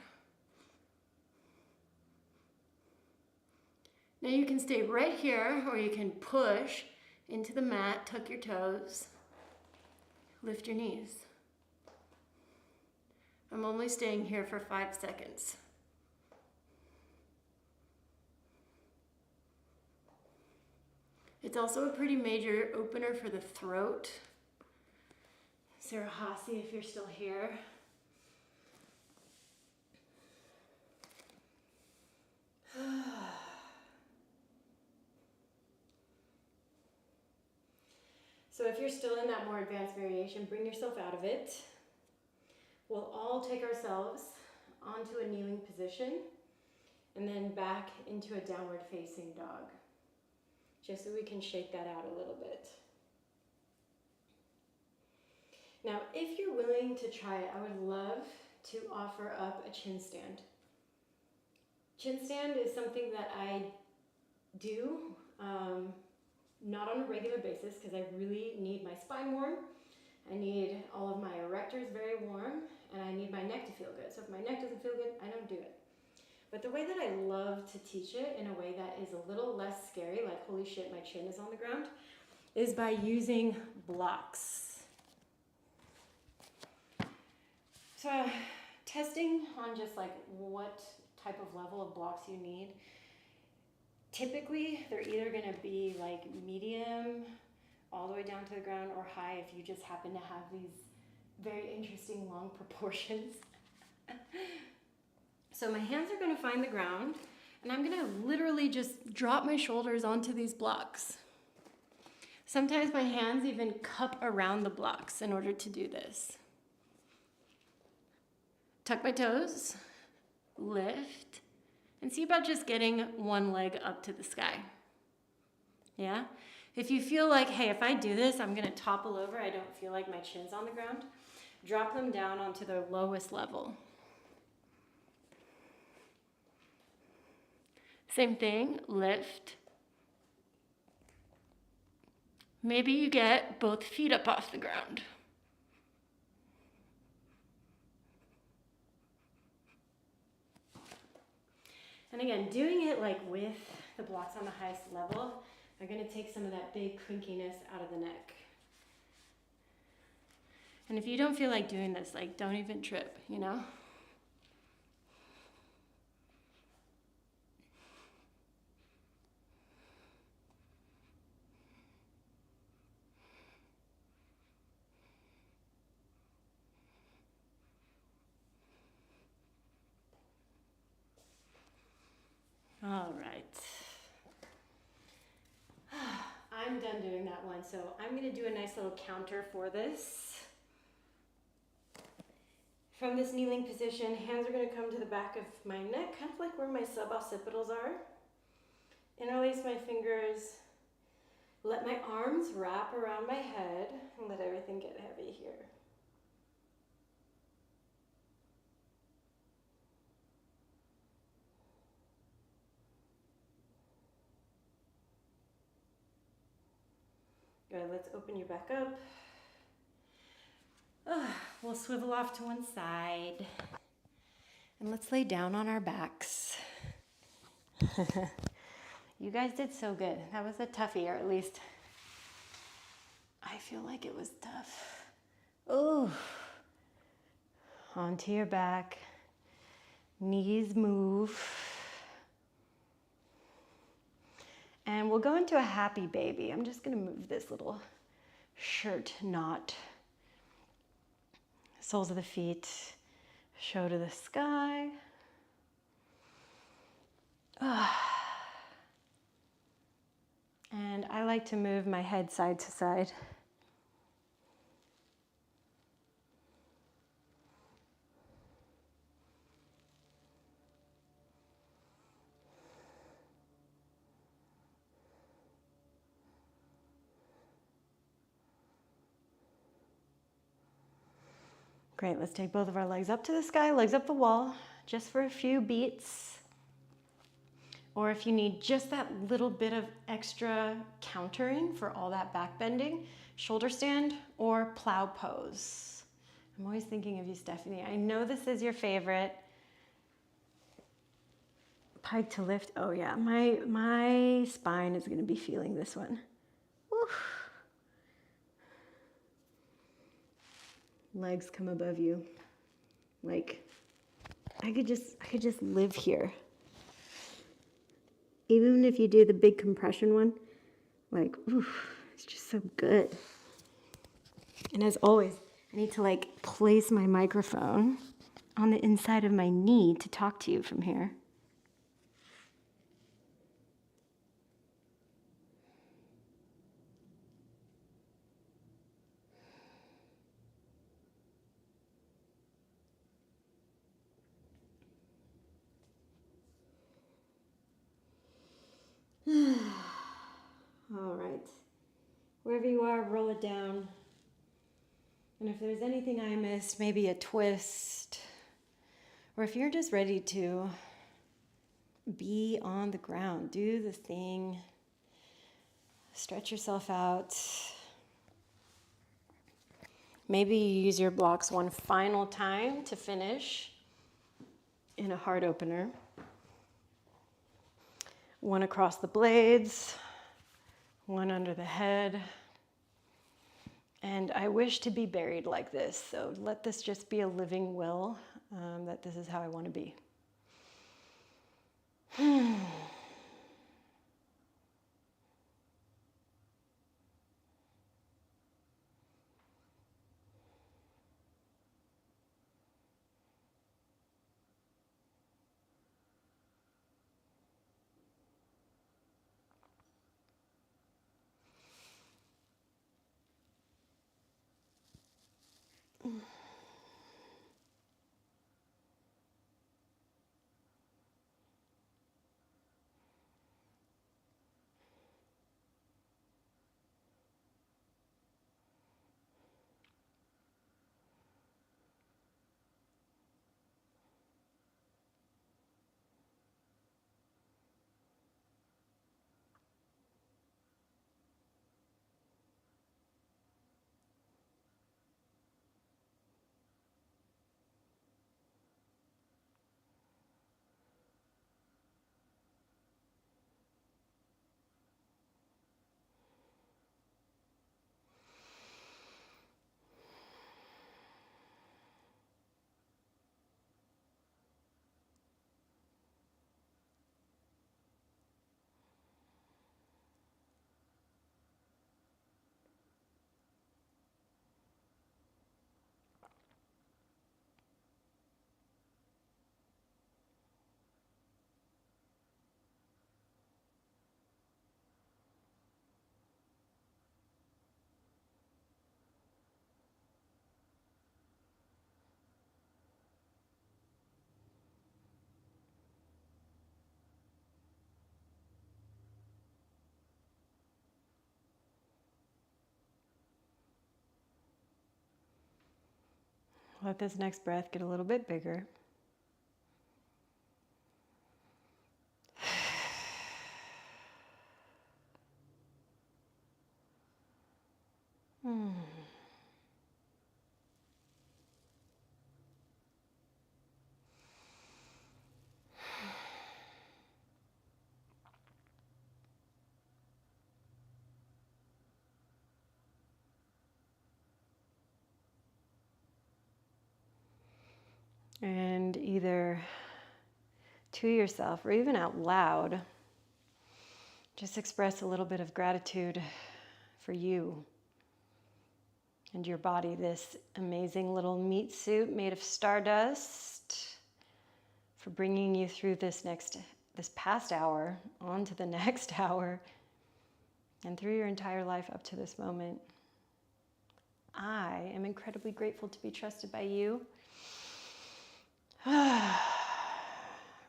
Now you can stay right here, or you can push into the mat, tuck your toes, lift your knees. I'm only staying here for 5 seconds. It's also a pretty major opener for the throat. Sarah Hasi, if you're still here. So if you're still in that more advanced variation, bring yourself out of it. We'll all take ourselves onto a kneeling position and then back into a downward facing dog, just so we can shake that out a little bit. Now, if you're willing to try it, I would love to offer up a chin stand. Chin stand is something that I do, not on a regular basis, because I really need my spine warm. I need all of my erectors very warm, and I need my neck to feel good. So if my neck doesn't feel good, I don't do it. But the way that I love to teach it in a way that is a little less scary, like holy shit, my chin is on the ground, is by using blocks. So testing on just like what type of level of blocks you need. Typically, they're either gonna be like medium, all the way down to the ground, or high if you just happen to have these very interesting long proportions. So my hands are gonna find the ground, and I'm gonna literally just drop my shoulders onto these blocks. Sometimes my hands even cup around the blocks in order to do this. Tuck my toes, lift, and see about just getting one leg up to the sky. Yeah? If you feel like, hey, if I do this, I'm gonna topple over, I don't feel like my chin's on the ground, drop them down onto their lowest level. Same thing, lift. Maybe you get both feet up off the ground. And again, doing it like with the blocks on the highest level are gonna take some of that big crinkiness out of the neck. And if you don't feel like doing this, like don't even trip, you know? All right. I'm done doing that one, so I'm gonna do a nice little counter for this. From this kneeling position, hands are gonna come to the back of my neck, kind of like where my suboccipitals are. Interlace my fingers, let my arms wrap around my head, and let everything get heavy here. Good, let's open you back up. We'll swivel off to one side. And let's lay down on our backs. You guys did so good. That was a toughie, or at least I feel like it was tough. Oh, onto your back. Knees move. And we'll go into a happy baby. I'm just gonna move this little shirt knot. Soles of the feet show to the sky. And I like to move my head side to side. Great, let's take both of our legs up to the sky, legs up the wall, just for a few beats. Or if you need just that little bit of extra countering for all that back bending, shoulder stand or plow pose. I'm always thinking of you, Stephanie. I know this is your favorite. Pike to lift. Oh yeah, my spine is gonna be feeling this one. Oof. Legs come above you. Like, I could just live here. Even if you do the big compression one, like, oof, it's just so good. And as always, I need to like place my microphone on the inside of my knee to talk to you from here. All right. Wherever you are, roll it down. And if there's anything I missed, maybe a twist, or if you're just ready to be on the ground, do the thing, stretch yourself out. Maybe you use your blocks one final time to finish in a heart opener. One across the blades, one under the head. And I wish to be buried like this, so let this just be a living will, that this is how I want to be. Let this next breath get a little bit bigger. And either to yourself or even out loud, just express a little bit of gratitude for you and your body, this amazing little meat suit made of stardust, for bringing you through this past hour, on to the next hour, and through your entire life up to this moment. I am incredibly grateful to be trusted by you.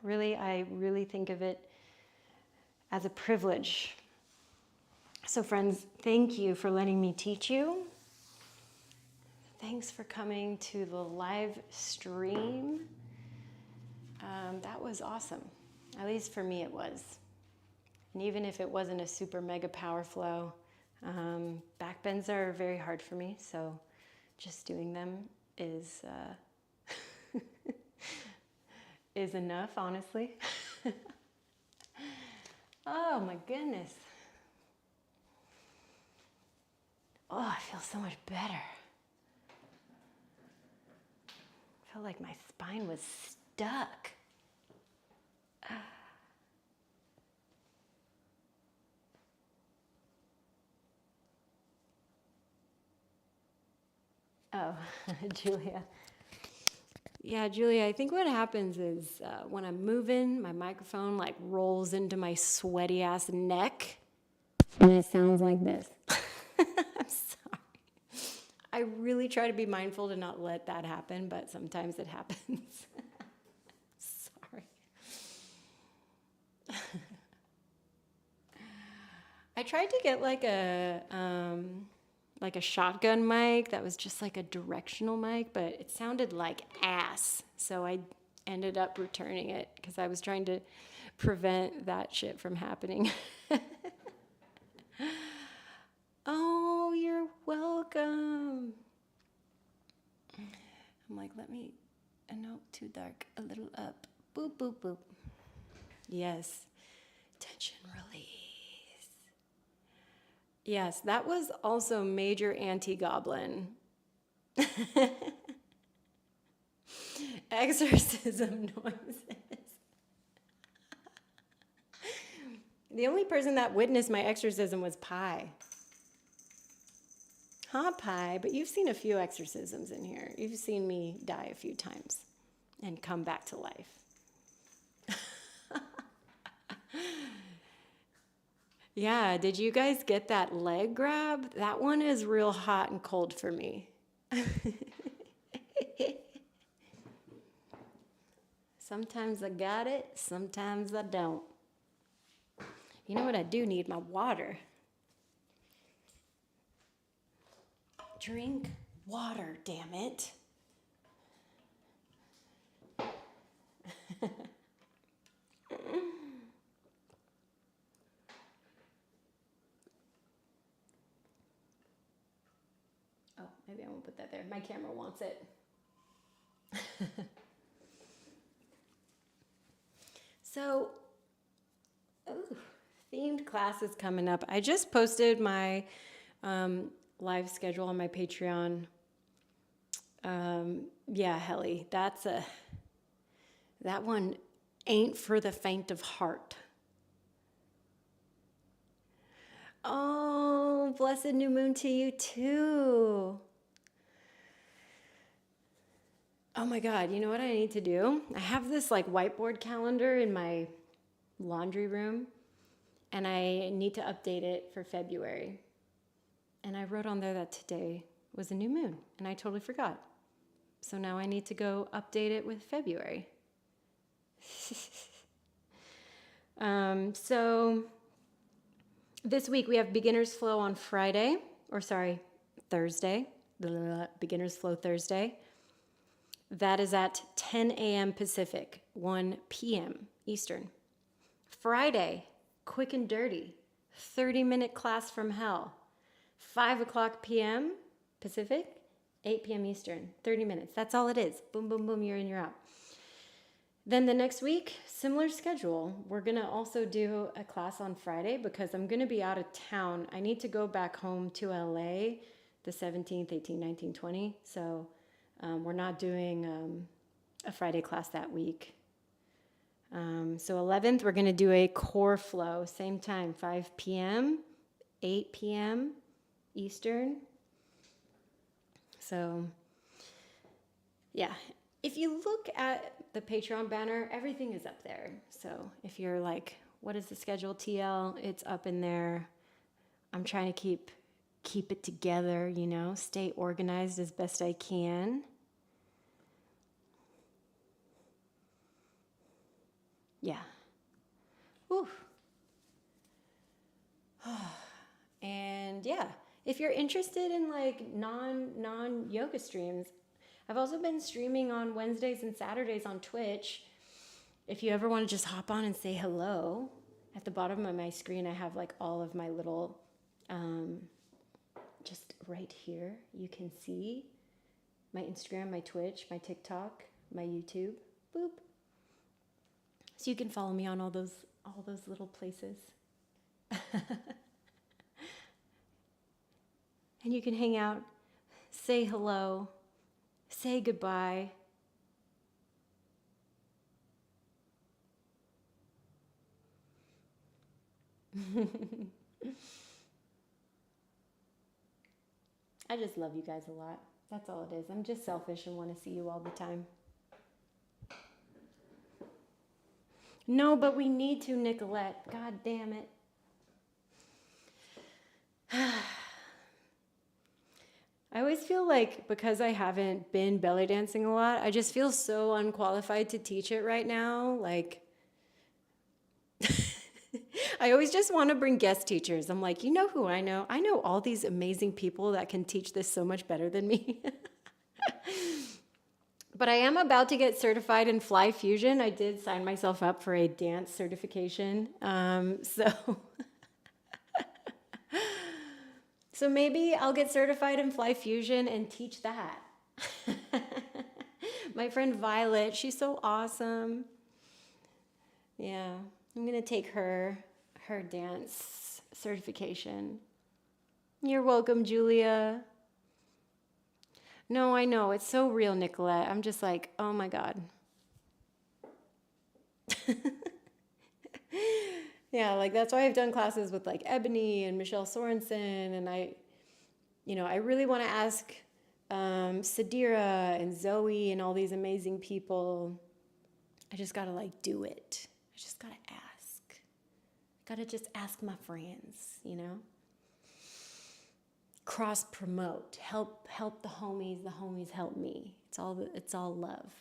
Really, I really think of it as a privilege. So friends, thank you for letting me teach you. Thanks for coming to the live stream. That was awesome. At least for me it was. And even if it wasn't a super mega power flow, back bends are very hard for me, so just doing them is is enough, honestly. Oh my goodness. Oh, I feel so much better. I felt like my spine was stuck. Oh, Julia. Yeah, Julia, I think what happens is when I'm moving, my microphone like rolls into my sweaty ass neck. And it sounds like this. I'm sorry. I really try to be mindful to not let that happen, but sometimes it happens. Sorry. I tried to get like a shotgun mic that was just like a directional mic, but it sounded like ass. So I ended up returning it because I was trying to prevent that shit from happening. Oh, you're welcome. I'm like, no, too dark, a little up. Boop, boop, boop. Yes, tension release. Yes, that was also major anti-goblin. Exorcism noises. The only person that witnessed my exorcism was Pi. Huh, Pi? But you've seen a few exorcisms in here. You've seen me die a few times and come back to life. Yeah, did you guys get that leg grab? That one is real hot and cold for me. Sometimes I got it, sometimes I don't. You know what I do need? My water. Drink water, damn it. Oh, maybe I won't put that there. My camera wants it. So, themed classes coming up. I just posted my live schedule on my Patreon. Yeah, Helly, that one ain't for the faint of heart. Oh, blessed new moon to you too. Oh my God, you know what I need to do? I have this like whiteboard calendar in my laundry room and I need to update it for February. And I wrote on there that today was a new moon and I totally forgot. So now I need to go update it with February. So this week we have Beginner's Flow on Thursday. Beginner's Flow Thursday. That is at 10 a.m. Pacific, 1 p.m. Eastern. Friday, quick and dirty, 30-minute class from hell. 5 o'clock p.m. Pacific, 8 p.m. Eastern, 30 minutes. That's all it is. Boom, boom, boom, you're in, you're out. Then the next week, similar schedule. We're going to also do a class on Friday because I'm going to be out of town. I need to go back home to LA the 17th, 18th, 19th, 20th. So we're not doing a Friday class that week. So 11th, we're going to do a core flow, same time, 5 p.m., 8 p.m. Eastern. So, yeah. If you look at the Patreon banner, everything is up there. So if you're like, what is the schedule, TL? It's up in there. I'm trying to keep it together, stay organized as best I can. Yeah. Whew. And yeah, if you're interested in like non-yoga streams, I've also been streaming on Wednesdays and Saturdays on Twitch. If you ever want to just hop on and say hello, at the bottom of my screen, I have like all of my little, just right here, you can see my Instagram, my Twitch, my TikTok, my YouTube, boop. So you can follow me on all those little places. And you can hang out, say hello, say goodbye. I just love you guys a lot. That's all it is. I'm just selfish and want to see you all the time. No, but we need to, Nicolette. God damn it. I always feel like because I haven't been belly dancing a lot, I just feel so unqualified to teach it right now. Like, I always just want to bring guest teachers. I'm like, you know who I know? I know all these amazing people that can teach this so much better than me. But I am about to get certified in Fly Fusion. I did sign myself up for a dance certification. So maybe I'll get certified in Fly Fusion and teach that. My friend Violet, she's so awesome. Yeah, I'm gonna take her dance certification. You're welcome, Julia. No, I know, it's so real, Nicolette. I'm just like, oh my God. Yeah, like that's why I've done classes with like Ebony and Michelle Sorensen, and I really want to ask Sadira and Zoe and all these amazing people. I just gotta like do it. I just gotta ask. Gotta just ask my friends, Cross promote, help the homies help me. It's all love.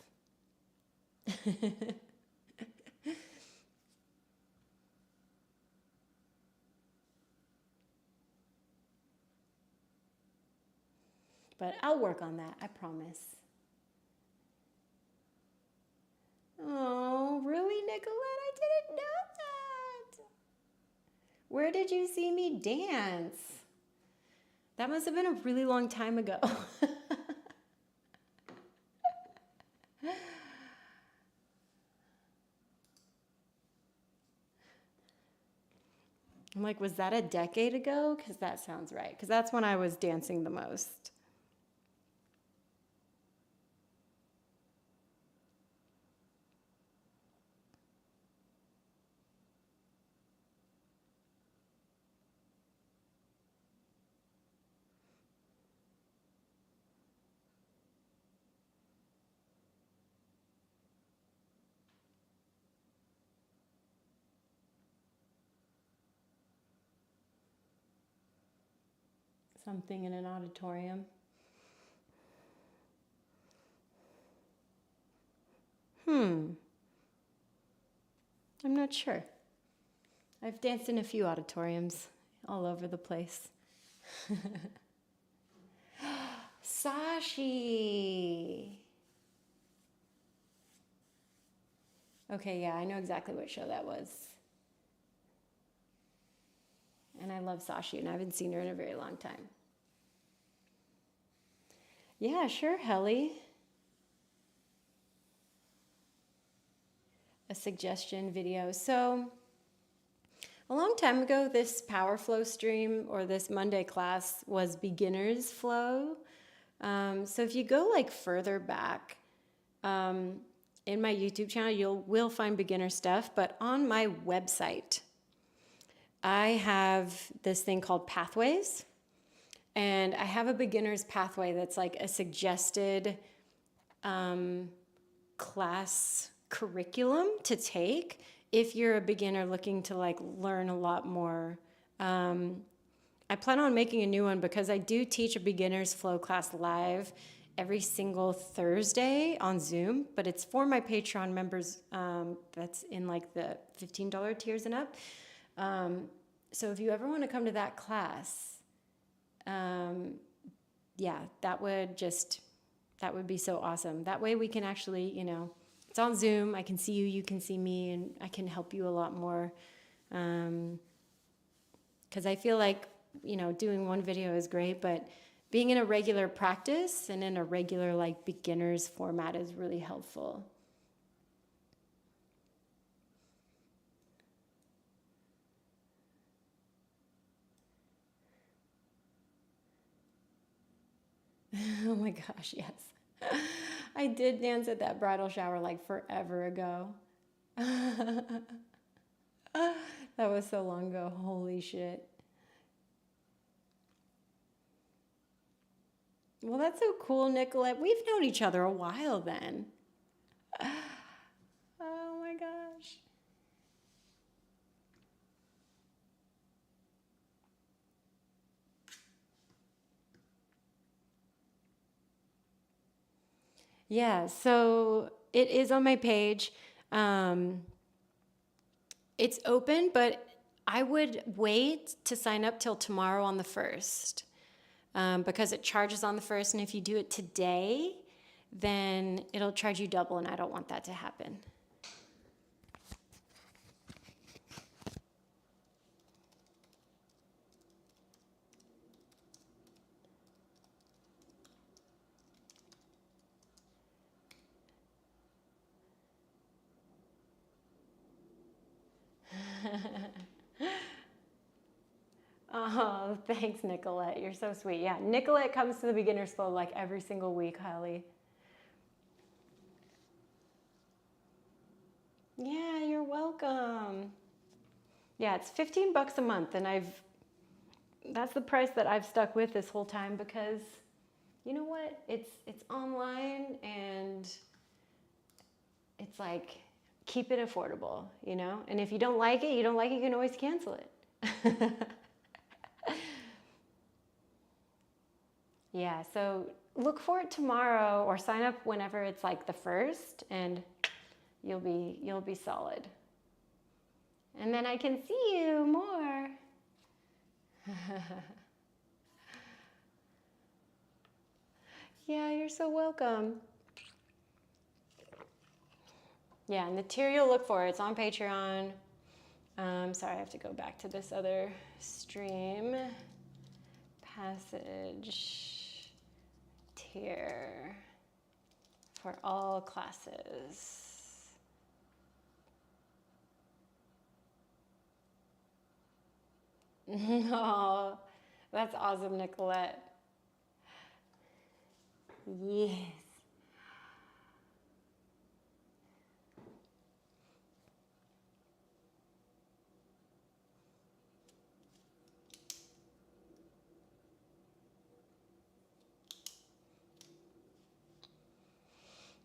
But I'll work on that, I promise. Oh, really, Nicolette? I didn't know that. Where did you see me dance? That must have been a really long time ago. I'm like, was that a decade ago? Because that sounds right. Because that's when I was dancing the most. Something in an auditorium. I'm not sure. I've danced in a few auditoriums all over the place. Sashi. Okay, yeah, I know exactly what show that was. And I love Sashi, and I haven't seen her in a very long time. Yeah, sure, Helly. A suggestion video. So, a long time ago, this Power Flow stream or this Monday class was beginner's flow. So if you go like further back in my YouTube channel, you will find beginner stuff. But on my website, I have this thing called Pathways. And I have a beginner's pathway that's like a suggested class curriculum to take if you're a beginner looking to like learn a lot more. I plan on making a new one because I do teach a beginner's flow class live every single Thursday on Zoom, but it's for my Patreon members that's in like the $15 tiers and up. So if you ever want to come to that class, yeah, that would be so awesome. That way we can actually, it's on Zoom. I can see you, you can see me, and I can help you a lot more. Because I feel like, doing one video is great, but being in a regular practice and in a regular like beginner's format is really helpful. Oh my gosh, yes. I did dance at that bridal shower like forever ago. That was so long ago. Holy shit. Well, that's so cool, Nicolette. We've known each other a while then. Oh my gosh. Yeah, so it is on my page. It's open, but I would wait to sign up till tomorrow on the 1st, because it charges on the 1st, and if you do it today, then it'll charge you double, and I don't want that to happen. Oh, thanks, Nicolette. You're so sweet. Yeah, Nicolette comes to the Beginner's Club like every single week, Holly. Yeah, you're welcome. Yeah, it's 15 bucks a month, and that's the price that I've stuck with this whole time, because you know what? It's online, and it's like, keep it affordable, you know? And if you don't like it, you don't like it, you can always cancel it. Yeah, so look for it tomorrow, or sign up whenever it's like the 1st, and you'll be solid. And then I can see you more. Yeah, you're so welcome. Yeah, and the tier you'll look for, it's on Patreon. Sorry, I have to go back to this other stream. Passage tier for all classes. Oh, that's awesome, Nicolette. Yes.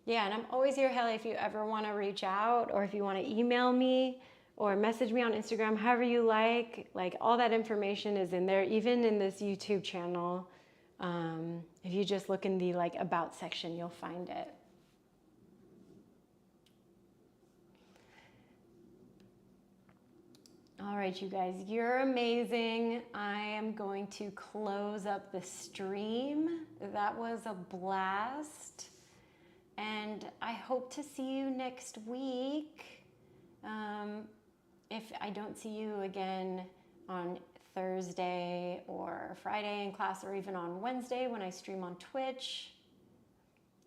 Yeah, and I'm always here, Haley, if you ever want to reach out, or if you want to email me or message me on Instagram, however you like all that information is in there, even in this YouTube channel. If you just look in the about section, you'll find it. All right, you guys, you're amazing. I am going to close up the stream. That was a blast. And I hope to see you next week. If I don't see you again on Thursday or Friday in class, or even on Wednesday when I stream on Twitch.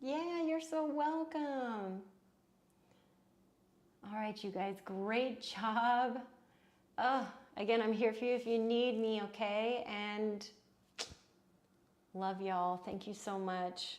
Yeah, you're so welcome. All right, you guys, great job. Again, I'm here for you if you need me, okay? And love y'all. Thank you so much.